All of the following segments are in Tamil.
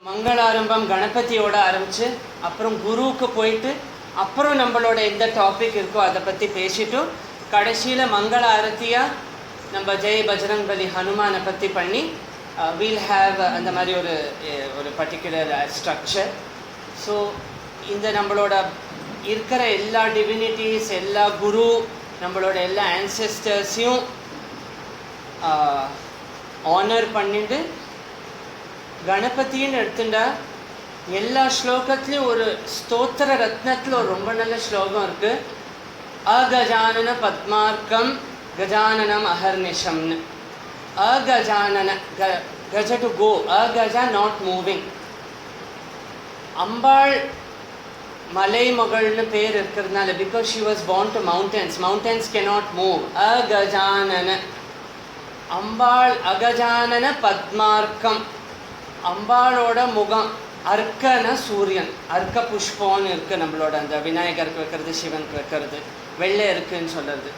மங்களாரம்பம் கணபதியோட ஆரம்பிச்சு அப்புறம் குருவுக்கு போயிட்டு அப்புறம் நம்மளோட எந்த டாபிக் இருக்கோ அதை பற்றி பேசிட்டு கடைசியில் மங்கள ஆரத்தியாக நம்ம ஜெய் பஜ்ரங் பலி ஹனுமானை பற்றி பண்ணி வீல் ஹேவ் அந்த மாதிரி ஒரு பர்டிகுலர் ஸ்ட்ரக்சர். ஸோ இந்த நம்மளோட இருக்கிற எல்லா டிவினிட்டிஸ், எல்லா குரு, நம்மளோட எல்லா ஆன்செஸ்டர்ஸையும் ஆனர் பண்ணிட்டு கணபதின்னு எடுத்துட்டா எல்லா ஸ்லோகத்துலேயும் ஒரு ஸ்தோத்திர ரத்னத்தில் ஒரு ரொம்ப நல்ல ஸ்லோகம் இருக்குது. அகஜானன பத்மார்க்கம் கஜானனம் அஹர்நிஷம்னு. அகஜானன கஜ டு கோ, அகஜா நாட் மூவிங். அம்பாள் மலைமகள்னு பேர் இருக்கிறதுனால, because she was born to mountains, mountains cannot move. அகஜானன அம்பாள் அகஜானன பத்மார்க்கம். அம்பாளோட முகம் அர்க்கன சூரியன், அர்க்க புஷ்பம்னு இருக்குது நம்மளோட அந்த விநாயகருக்கு வைக்கிறது, சிவனுக்கு வைக்கிறது, வெள்ளை இருக்குன்னு சொல்கிறது.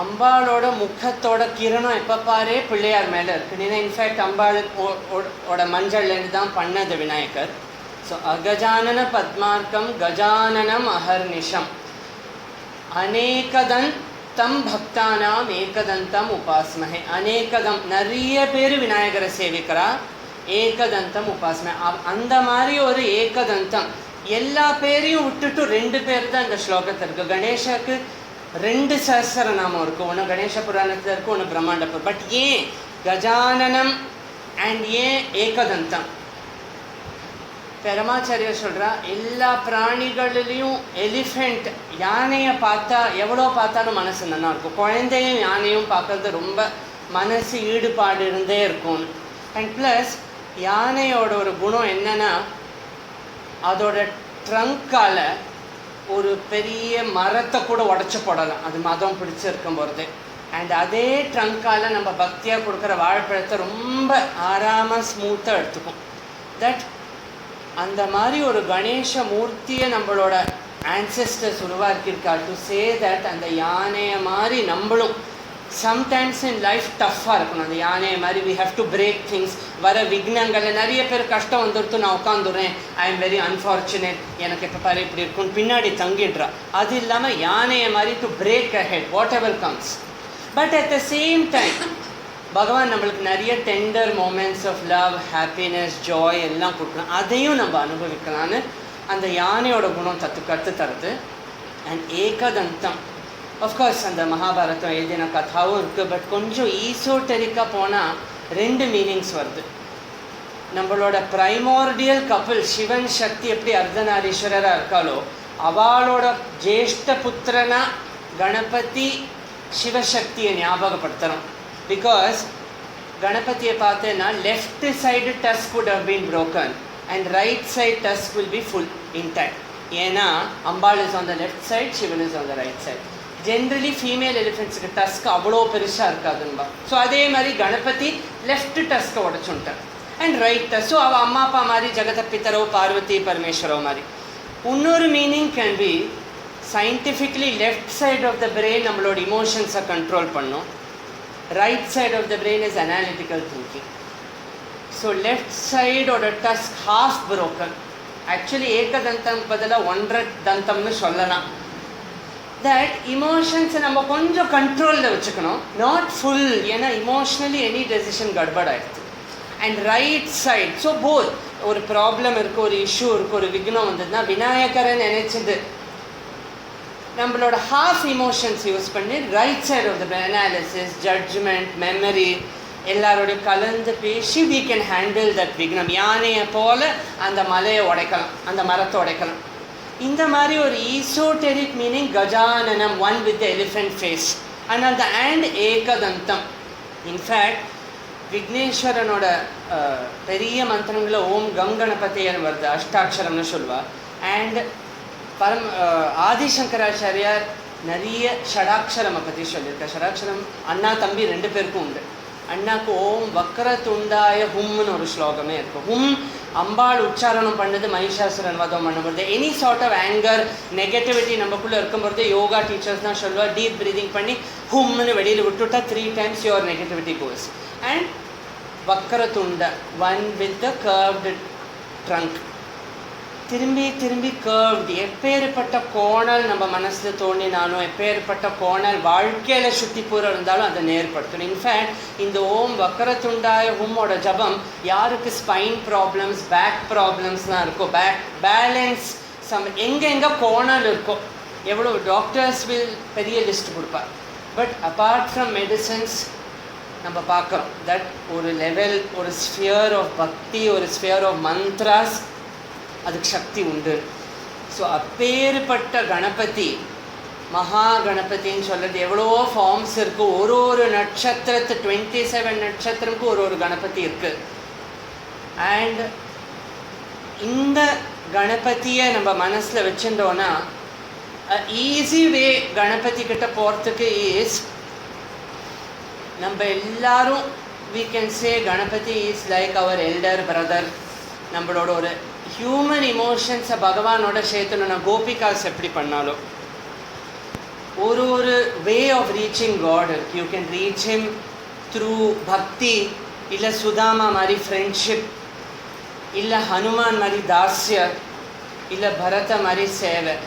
அம்பாளோட முகத்தோட கிரணம் எப்போ பாரு பிள்ளையார் மேலே இருக்குது. ஏன்னா இன்ஃபேக்ட் அம்பாளோட மஞ்சள்லேருந்து தான் பண்ணது விநாயகர். ஸோ அகஜானன பத்மார்க்கம் கஜானனம் அஹர்நிஷம். அநேகதன் தம் பக்தானாம் ஏகதந்தம் உபாஸ்மஹே. அநேகதம் நிறைய பேர் விநாயகரை சேவிக்கிறா, ஏகதந்தம் உபாசனை. அந்த மாதிரி ஒரு ஏகதந்தம் எல்லா பேரையும் விட்டுட்டு 2 பேர் தான் இந்த ஸ்லோகத்தில் இருக்குது. கணேஷனுக்கு 2 சஹஸ்ரநாமம் இருக்குது, ஒன்று கணேச புராணத்தில் இருக்குது, ஒன்று பிரம்மாண்டபுரம். பட் ஏன் கஜானனம் அண்ட் ஏன் ஏகதந்தம்? பெருமாச்சாரியர் சொல்கிறா, எல்லா பிராணிகளிலையும் எலிஃபெண்ட், யானையை பார்த்தா எவ்வளோ பார்த்தாலும் மனசு நல்லா இருக்கும். குழந்தையும் யானையும் பார்க்கறது ரொம்ப மனசு ஈடுபாடு இருந்தே இருக்கும். அண்ட் ப்ளஸ் யானையோட ஒரு குணம் என்னென்னா, அதோட ட்ரங்கால் ஒரு பெரிய மரத்தை கூட உடச்சி போடலாம், அது மதம் பிடிச்சிருக்கும் போகிறது. அண்ட் அதே ட்ரங்கால் நம்ம பக்தியாக கொடுக்குற வாழைப்பழத்தை ரொம்ப ஆறாமல் ஸ்மூத்தாக எடுத்துக்கும். தட் அந்த மாதிரி ஒரு கணேச மூர்த்தியை நம்மளோட ஆன்செஸ்டர்ஸ் உருவாக்கியிருக்கா. டு சே தட் அந்த யானையை மாதிரி நம்மளும் சம்டைம்ஸ் இன் லைஃப் டஃப்பாக இருக்கணும். அந்த யானையை மாதிரி we have to break things. வர விக்னங்களை, நிறைய பேர் கஷ்டம் வந்துடுத்து நான் உட்காந்துடுறேன், ஐ எம் வெரி அன்ஃபார்ச்சுனேட், எனக்கு எப்போ பாரு இப்படி இருக்குன்னு பின்னாடி தங்கிடுறா. அது இல்லாமல் யானையை மாதிரி to break ahead whatever comes. But at the same time பகவான் நம்மளுக்கு நிறைய tender moments of love, happiness, joy எல்லாம் கொடுக்குறோம். அதையும் நம்ம அனுபவிக்கலான்னு அந்த யானையோட குணம் கற்று தருது. அண்ட் ஏகதந்தம் ஆஃப்கோர்ஸ் அந்த மகாபாரதம் எழுதின கதாவும் இருக்குது. பட் கொஞ்சம் ஈசோட்டெரிக்காக போனால் 2 மீனிங்ஸ் வருது. நம்மளோட ப்ரைமோர்டியல் கப்பிள் சிவன் சக்தி எப்படி அர்த்தநாரீஸ்வரராக இருக்காளோ, அவளோட ஜேஷ்ட புத்திரனா கணபதி சிவசக்தியை ஞாபகப்படுத்துகிறோம். பிகாஸ் கணபதியை பார்த்தேன்னா left side tusk would have been broken and right side tusk will be full intact. ஏன்னா Ambal is on the left side, Sivan is on the right side. Generally female எலிஃபென்ட்ஸுக்கு டஸ்க் அவ்வளோ பெருசாக இருக்காதுன்பா. ஸோ அதே மாதிரி கணபதி லெஃப்ட் டஸ்க்கை உடச்சுட்டார் அண்ட் ரைட் டஸ்க். ஸோ அவள் அம்மா அப்பா மாதிரி ஜெகத பித்தரோ பார்வதி பரமேஸ்வரோ மாதிரி. இன்னொரு meaning can be scientifically left side of the brain நம்மளோட இமோஷன்ஸை கண்ட்ரோல் பண்ணும், right side of the brain is analytical thinking. So left சைடோட டஸ்க் ஹாஃப் புரோக்கன். ஆக்சுவலி ஏகதந்தம் பதிலாக 1.5 தந்தம்னு சொல்லலாம். தட் இமோஷன்ஸை நம்ம கொஞ்சம் கண்ட்ரோலில் வச்சுக்கணும், நாட் ஃபுல். ஏன்னா இமோஷ்னலி எனி டெசிஷன் கட்பட் ஆகிடுது. And right side, so both ஒரு ப்ராப்ளம் இருக்குது, ஒரு இஷ்யூ இருக்குது, ஒரு விக்னம் வந்ததுன்னா விநாயகரை நினைச்சது நம்மளோட ஹாஃப் இமோஷன்ஸ் யூஸ் பண்ணி right side of the analysis, judgment, memory எல்லாரோடையும் கலந்து பேசி we can handle that விக்னம். யானையை போல் அந்த மலையை உடைக்கலாம், அந்த மரத்தை உடைக்கலாம். இந்த மாதிரி ஒரு ஈசோட்டெரிக் மீனிங் கஜானனம், one with the elephant face. And அந்த அண்ட் ஏகதந்தம். இன்ஃபேக்ட் விக்னேஸ்வரனோட பெரிய மந்திரங்களில் ஓம் கம் கணபதியர் வருது, அஷ்டாட்சரம்னு சொல்லுவாள். அண்ட் ஆதிசங்கராச்சாரியார் நிறைய ஷடாட்சரமை பற்றி சொல்லியிருக்கார். ஷடாட்சரம் அண்ணா தம்பி 2 பேருக்கும் உண்டு. அண்ணாக்கு ஓம் வக்ரதுண்டாய ஹும்னு ஒரு ஸ்லோகமே இருக்கும். ஹும் அம்பாள் உச்சாரணம் பண்ணது மகிஷாசுரன் வதம் பண்ணும்போது. Any sort of anger, negativity நமக்குள்ளே இருக்கும்போது யோகா டீச்சர்ஸ் தான் சொல்லுவாள், டீப் ப்ரீதிங் பண்ணி ஹும்னு வெளியில் விட்டுட்டா 3 times your negativity goes. And Vakratunda, one with the curved trunk. திரும்பி திரும்பி கர்வ்டு. எப்பேற்பட்ட கோணல் நம்ம மனசில் தோணினாலும், எப்பேற்பட்ட கோணல் வாழ்க்கையில் சுற்றி பூரா இருந்தாலும் அதை நேர்படுத்தணும். இன்ஃபேக்ட் இந்த ஓம் வக்கரத்துண்டாய ஹோமோட ஜபம் யாருக்கு ஸ்பைன் ப்ராப்ளம்ஸ், பேக் ப்ராப்ளம்ஸ்லாம் இருக்கோ, பேக் பேலன்ஸ் எங்கெங்கே கோணல் இருக்கோ, எவ்வளோ டாக்டர்ஸ் வில் பெரிய லிஸ்ட் கொடுப்பார். பட் அப்பார்ட் ஃப்ரம் மெடிசன்ஸ் நம்ம பார்க்குறோம் தட் ஒரு லெவல், ஒரு ஸ்பியர் ஆஃப் பக்தி, ஒரு ஸ்பியர் ஆஃப் மந்த்ராஸ், அதுக்கு சக்தி உண்டு. ஸோ அப்பேற்பட்ட கணபதி, மகா கணபதின்னு சொல்கிறது எவ்வளோ ஃபார்ம்ஸ் இருக்குது. ஒரு நட்சத்திரத்து 27 நட்சத்திரமுக்கு ஒரு கணபதி இருக்குது. அண்ட் இந்த கணபதியை நம்ம மனசில் வச்சுட்டோன்னா ஈஸி வே கணபதி கிட்ட போகிறதுக்கு இஸ், நம்ம எல்லாரும் we can say Ganapati is like our elder brother. நம்மளோட ஒரு ஹியூமன் இமோஷன்ஸை பகவானோட சேர்த்துணுன்னா கோபிகாஸ் எப்படி பண்ணாலும் ஒரு way of reaching God. You can reach him through bhakti, இல்லை சுதாமா மாதிரி ஃப்ரெண்ட்ஷிப், இல்லை ஹனுமான் மாதிரி தாஸ்ய, இல்லை பரத மாதிரி சேவை.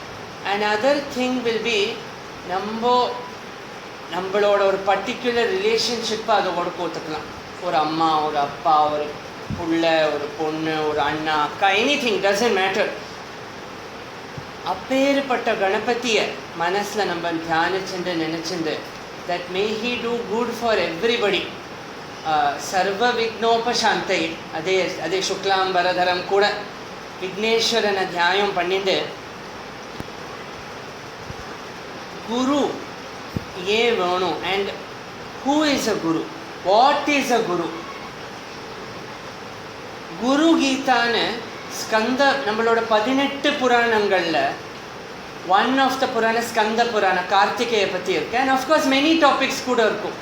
And other thing will B நம்மளோட ஒரு பர்டிகுலர் ரிலேஷன்ஷிப்பை அதோட கோத்துக்கலாம். ஒரு அம்மா, ஒரு அப்பா, ஒரு புள்ள, ஒரு பொண்ணு, ஒரு அண்ணா, அக்கா, எனிதிங் டசன்ட் மேட்டர். அப்பேற்பட்ட கணபதியை மனசில் நம்ம தியானிச்சுட்டு நினச்சிண்டு that may he do good for everybody. சர்வ விக்னோபசாந்தை, அதே சுக்லாம்பரதரம் கூட விக்னேஸ்வரனை தியானம் பண்ணிட்டு குரு ஏன் வேணும் and who is a guru, what is a guru. Guru கீதான்னு ஸ்கந்த நம்மளோட 18 புராணங்களில் ஒன் ஆஃப் த புராண ஸ்கந்த புராணம் கார்த்திகேயை பற்றி இருக்கு. அண்ட் ஆஃப்கோர்ஸ் மெனி டாபிக்ஸ் கூட இருக்கும்.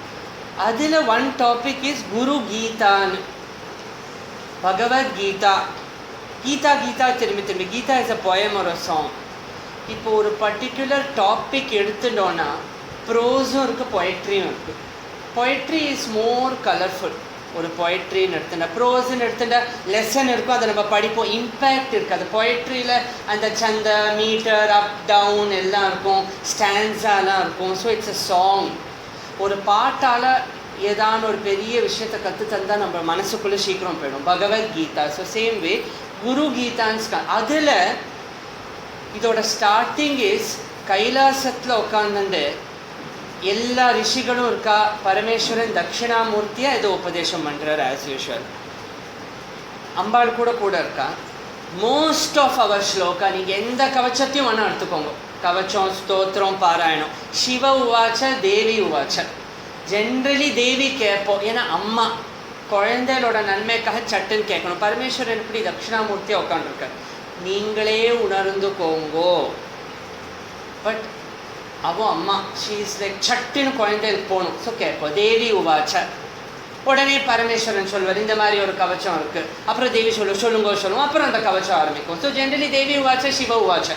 அதில் ஒன் டாபிக் இஸ் குரு கீதான்னு, பகவத்கீதா. கீதா திரும்பி கீதா இஸ் அ போயம் ஒரு சாங். இப்போ ஒரு பர்டிகுலர் டாபிக் எடுத்துட்டோன்னா ப்ரோஸும் இருக்குது, பொயட்ரியும் இருக்குது. Poetry is more colourful. ஒரு பொயட்ரின்னு எடுத்துட்டா, ப்ரோஸ்ன்னு எடுத்துட்டா லெசன் இருக்கும், அதை நம்ம படிப்போம், இம்பேக்ட் இருக்குது. அது பொயட்ரியில் அந்த சந்த, மீட்டர், அப் டவுன் எல்லாம் இருக்கும், ஸ்டான்ஸாலாம் இருக்கும். So it's a song. ஒரு பாட்டால் ஏதான ஒரு பெரிய விஷயத்தை கற்று தந்தால் நம்ம மனசுக்குள்ளே சீக்கிரம் போயிடும். பகவத்கீதா. ஸோ சேம் வே குரு கீதான்னு அதில் இதோட ஸ்டார்டிங் இஸ் கைலாசத்தில் உட்காந்துட்டு எல்லா ரிஷிகளும் இருக்கா, பரமேஸ்வரன் தட்சிணாமூர்த்தியாக ஏதோ உபதேசம் பண்ணுறார் ஆஸ் யூஷுவல். அம்பாள் கூட இருக்கா. மோஸ்ட் ஆஃப் அவர் ஸ்லோகா நீங்கள் எந்த கவச்சத்தையும் வேணால் எடுத்துக்கோங்க, கவச்சம், ஸ்தோத்திரம், பாராயணம், சிவ உவாச்ச, தேவி உவாச்ச. ஜென்ரலி தேவி கேட்போம், ஏன்னா அம்மா குழந்தைகளோட நன்மைக்காக சட்டுன்னு கேட்கணும். பரமேஸ்வரன் இப்படி தட்சிணாமூர்த்தியாக உட்காந்துருக்கார், நீங்களே உணர்ந்துக்கோங்கோ. பட் அவோ அம்மா ஷீஸ் லைக் சட்டுன்னு குழந்தைகளுக்கு போகணும். ஸோ கேட்போம் தேவி உவாச்ச. உடனே பரமேஸ்வரன் சொல்வார் இந்த மாதிரி ஒரு கவச்சம் இருக்குது. அப்புறம் தேவி சொல்லுவோம், அப்புறம் அந்த கவச்சம் ஆரம்பிக்கும். ஸோ ஜென்ரலி தேவி உவாச்ச, சிவ உவாச்ச.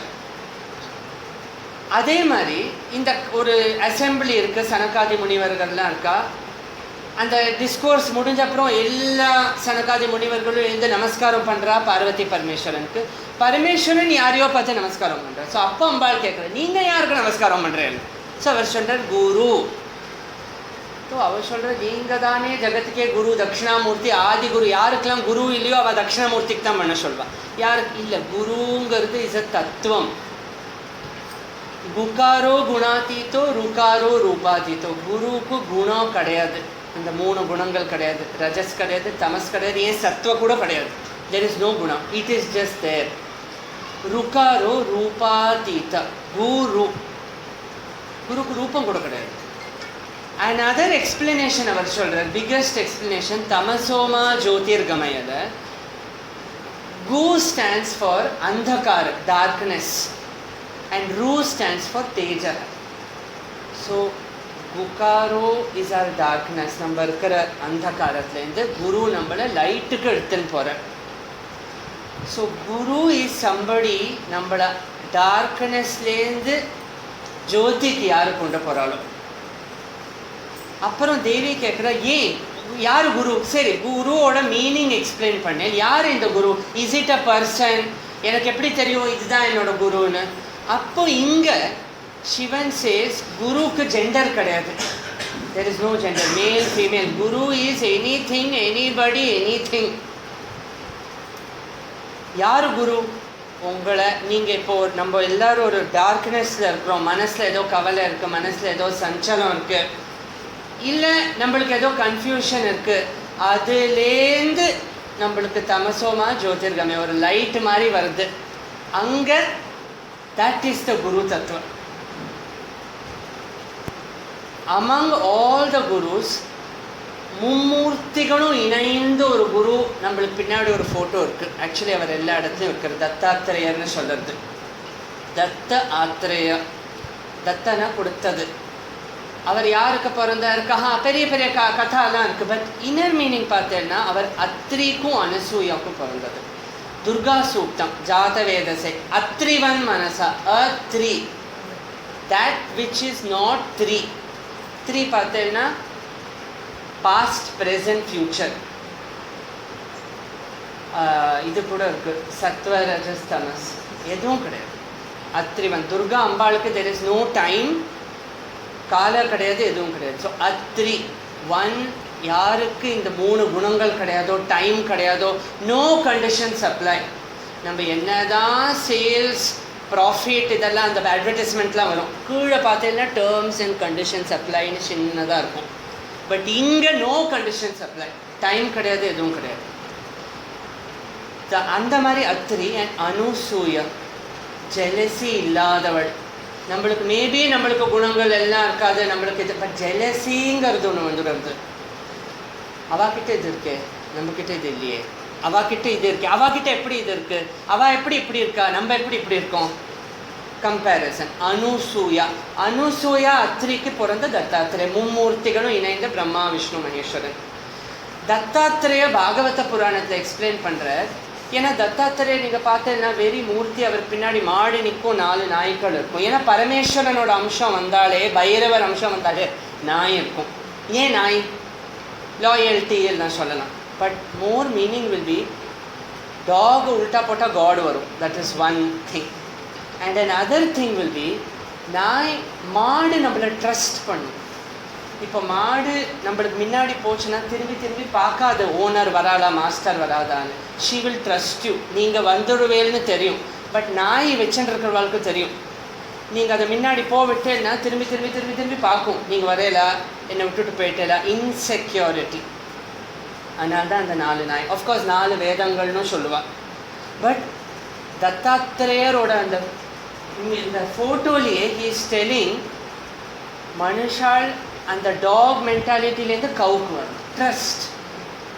அதே மாதிரி இந்த ஒரு அசம்பிளி இருக்குது, சனகாதி முனிவர்கள்லாம் இருக்கா. அந்த டிஸ்கோர்ஸ் முடிஞ்ச அப்புறம் எல்லா சனகாதி முனிவர்களும் எழுந்து நமஸ்காரம் பண்ணுறா பார்வதி பரமேஸ்வரனுக்கு. பரமேஸ்வரன் யாரையோ பார்த்து நமஸ்காரம் பண்ணுறார். ஸோ அப்போ அம்பாள் கேட்குறேன், நீங்கள் யாருக்கு நமஸ்காரம் பண்ணுறேன்? ஸோ அவர் சொல்கிறார் குரு. ஸோ அவர் சொல்கிற நீங்கள் தானே ஜகத்துக்கே குரு, தட்சிணாமூர்த்தி, ஆதி குரு. யாருக்கெல்லாம் குரு இல்லையோ அவள் தட்சிணாமூர்த்திக்கு தான் பண்ண சொல்வாள். யாருக்கு இல்லை, குருங்கிறது இஸ் அ தத்துவம். குகாரோ குணாதீத்தோ, ருகாரோ ரூபாதீத்தோ. குருவுக்கு குணம் கிடையாது, இந்த 3 குணங்கள் கிடையாது, ரஜஸ் கிடையாது, தமஸ் கிடையாது, ஏன் சத்துவ கூட கிடையாது. தெர் இஸ் நோ குணம், இட் இஸ் ஜஸ்ட் தேர். ருகாரோ ரூபாதீத, குரு, குருக்கு ரூபம் கூட கிடையாது. அனதர் எக்ஸ்பிளனேஷன் அவர் சொல்கிறார், பிக்கஸ்ட் எக்ஸ்பிளனேஷன், தமசோமா ஜோதிர்கமயல. கு ஸ்டாண்ட்ஸ் ஃபார் அந்தகார், darkness, and Ru stands for Teja. So Gukaro is our darkness. நம்ம இருக்கிற அந்தகாரத்துலேருந்து குரு நம்மளை லைட்டுக்கு எடுத்துன்னு போகிறார். ஸோ குரு இஸ் சம்படி நம்மளை டார்க்னஸ்லேருந்து ஜோதிக்கு யார் கொண்டு போகிறாளோ. அப்புறம் தேவி கேட்குறா, ஏன் யார் குரு? சரி, குருவோட மீனிங் எக்ஸ்பிளைன் பண்ணேன். யார் இந்த guru? Is it a person? எனக்கு எப்படி தெரியும் இதுதான் என்னோட குருன்னு? அப்போ இங்கே சிவன் சேஸ் குருக்கு ஜெண்டர் கிடையாது. There is no gender, male, female. Guru is anything, anybody, anything. யார் குரு? உங்களை நீங்கள் இப்போது நம்ம எல்லோரும் ஒரு டார்க்னஸில் இருக்கிறோம், மனசில் ஏதோ கவலை இருக்குது, மனசில் ஏதோ சஞ்சலம் இருக்குது, இல்லை நம்மளுக்கு ஏதோ கன்ஃபியூஷன் இருக்குது, அதுலேருந்து நம்மளுக்கு தமசோமா ஜோதிர்கமே ஒரு லைட் மாதிரி வருது. அங்கே தட் இஸ் த குரு தத்துவம். among all the gurus, மும்மூர்த்திகளும் இணைந்து ஒரு குரு நம்மளுக்கு பின்னாடி ஒரு ஃபோட்டோ இருக்குது. ஆக்சுவலி அவர் எல்லா இடத்துலையும் இருக்கிறது. தத்தாத்திரேயர்னு சொல்கிறது. தத்த ஆத்திரேய, தத்தனை கொடுத்தது. அவர் யாருக்கு பிறந்தார்? பெரிய பெரிய கதாலாம் இருக்குது. பட் இன்னர் மீனிங் பார்த்தேன்னா அவர் அத்ரிக்கும் அனசூயாவுக்கும் பிறந்தது. துர்கா சூக்தம் ஜாதவேதசை அத்ரிவன் மனசா அத்ரி, that which is not three. Three பார்த்தேன்னா பாஸ்ட், ப்ரெசன்ட், ஃப்யூச்சர். இது கூட இருக்குது. சத்வ, ரஜஸ், தமஸ் எதுவும் கிடையாது. அத்ரிவன் துர்கா அம்பாளுக்கு தெர் இஸ் நோ டைம், காலம் கிடையாது, எதுவும் கிடையாது. So Atri one. யாருக்கு இந்த 3 குணங்கள் கிடையாதோ, டைம் கிடையாதோ, நோ கண்டிஷன்ஸ் அப்ளை. நம்ம என்னதான் சேல்ஸ் ப்ராஃபிட் இதெல்லாம் அந்த அட்வர்டைஸ்மெண்ட்லாம் வரும், கீழே பார்த்தீங்கன்னா டேர்ம்ஸ் அண்ட் கண்டிஷன்ஸ் அப்ளைன்னு சின்னதாக இருக்கும். பட் இங்கே நோ கண்டிஷன்ஸ் அப்ளை, டைம் கிடையாது, எதுவும் கிடையாது. அந்த மாதிரி அத்ரி. அண்ட் அனுசூயா ஜெலசி இல்லாதவள். நம்மளுக்கு மேபி நம்மளுக்கு குணங்கள் எல்லாம் இருக்காது, நம்மளுக்கு இது, பட் ஜெலசிங்கிறது ஒன்று வந்துடுறது. அவாக்கிட்ட இது இருக்கே, நம்மக்கிட்ட இது இல்லையே, அவாக்கிட்ட இது இருக்கு, அவாக்கிட்ட எப்படி இது இருக்குது, அவள் எப்படி இப்படி இருக்கா, நம்ம எப்படி இப்படி இருக்கோம், கம்பேரிசன். அனுசூயா. அனுசூயா அத்ரிக்கு பிறந்த தத்தாத்திரேய. மும்மூர்த்திகளும் இணைந்த பிரம்மா, விஷ்ணு, மகேஸ்வரன். தத்தாத்திரேய பாகவத புராணத்தில் எக்ஸ்பிளைன் பண்ணுறார். ஏன்னா தத்தாத்திரேய நீங்கள் பார்த்தீங்கன்னா வெறி மூர்த்தி, அவர் பின்னாடி மாடு நிற்கும், 4 நாய்கள் இருக்கும். ஏன்னா பரமேஸ்வரனோட அம்சம் வந்தாலே, பைரவர் அம்சம் வந்தாலே நாய் இருக்கும். ஏன் நாய்? லாயல்ட்டி எல்லாம் சொல்லலாம். But more meaning will be dog உல்ட்டா போட்டால் காட் வரும். That is one thing. And another thing will be நாய், மாடு நம்மளை ட்ரஸ்ட் பண்ணும். இப்போ மாடு நம்மளுக்கு முன்னாடி போச்சுன்னா திரும்பி திரும்பி பார்க்காத, ஓனர் வராளா, மாஸ்டர் வராதான்னு. She will trust you. நீங்கள் வந்துடுவேல்னு தெரியும். பட் நாய் வச்சுருக்கிறவளுக்கு தெரியும். நீங்கள் அதை முன்னாடி போவிட்டேன்னா திரும்பி திரும்பி திரும்பி திரும்பி பார்க்கும், நீங்கள் வரையலா, என்னை விட்டுட்டு போயிட்டேலா. இன்செக்யூரிட்டி. அதனால தான் அந்த 4 நாய். ஆஃப்கோர்ஸ் 4 வேதங்கள்னு சொல்லுவாள். பட் தத்தாத்திரேயரோட அந்த இந்த ஃபோட்டோலேயே ஹீ இஸ் டெல்லிங் மனுஷால் அந்த டாக் மென்டாலிட்டிலேருந்து கவுக்கு வரும். Trust.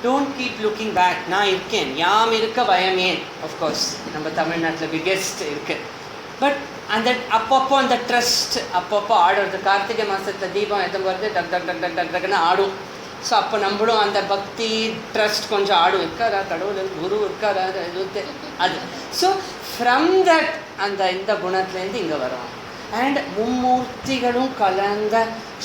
Don't keep looking back. நான் இருக்கேன், யாம் இருக்க பயம் ஏன். ஆஃப்கோர்ஸ் நம்ம தமிழ்நாட்டில் பிக்கெஸ்ட் இருக்குது. பட் அந்த அப்பப்போ அந்த ட்ரஸ்ட் அப்பப்போ ஆடுறது. கார்த்திகை மாதத்தில் தீபம் எத்தனை வருது, டக் டக் டக் டக் டக் டக்குன்னு ஆடும். ஸோ அப்போ நம்மளும் அந்த பக்தி ட்ரஸ்ட் கொஞ்சம் ஆடும். இருக்காரா கடவுள், குரு இருக்காரா, அது. ஸோ ஃப்ரம் தட் அந்த இந்த குணத்துலேருந்து இங்கே வரும். அண்ட் மும்மூர்த்திகளும் கலந்த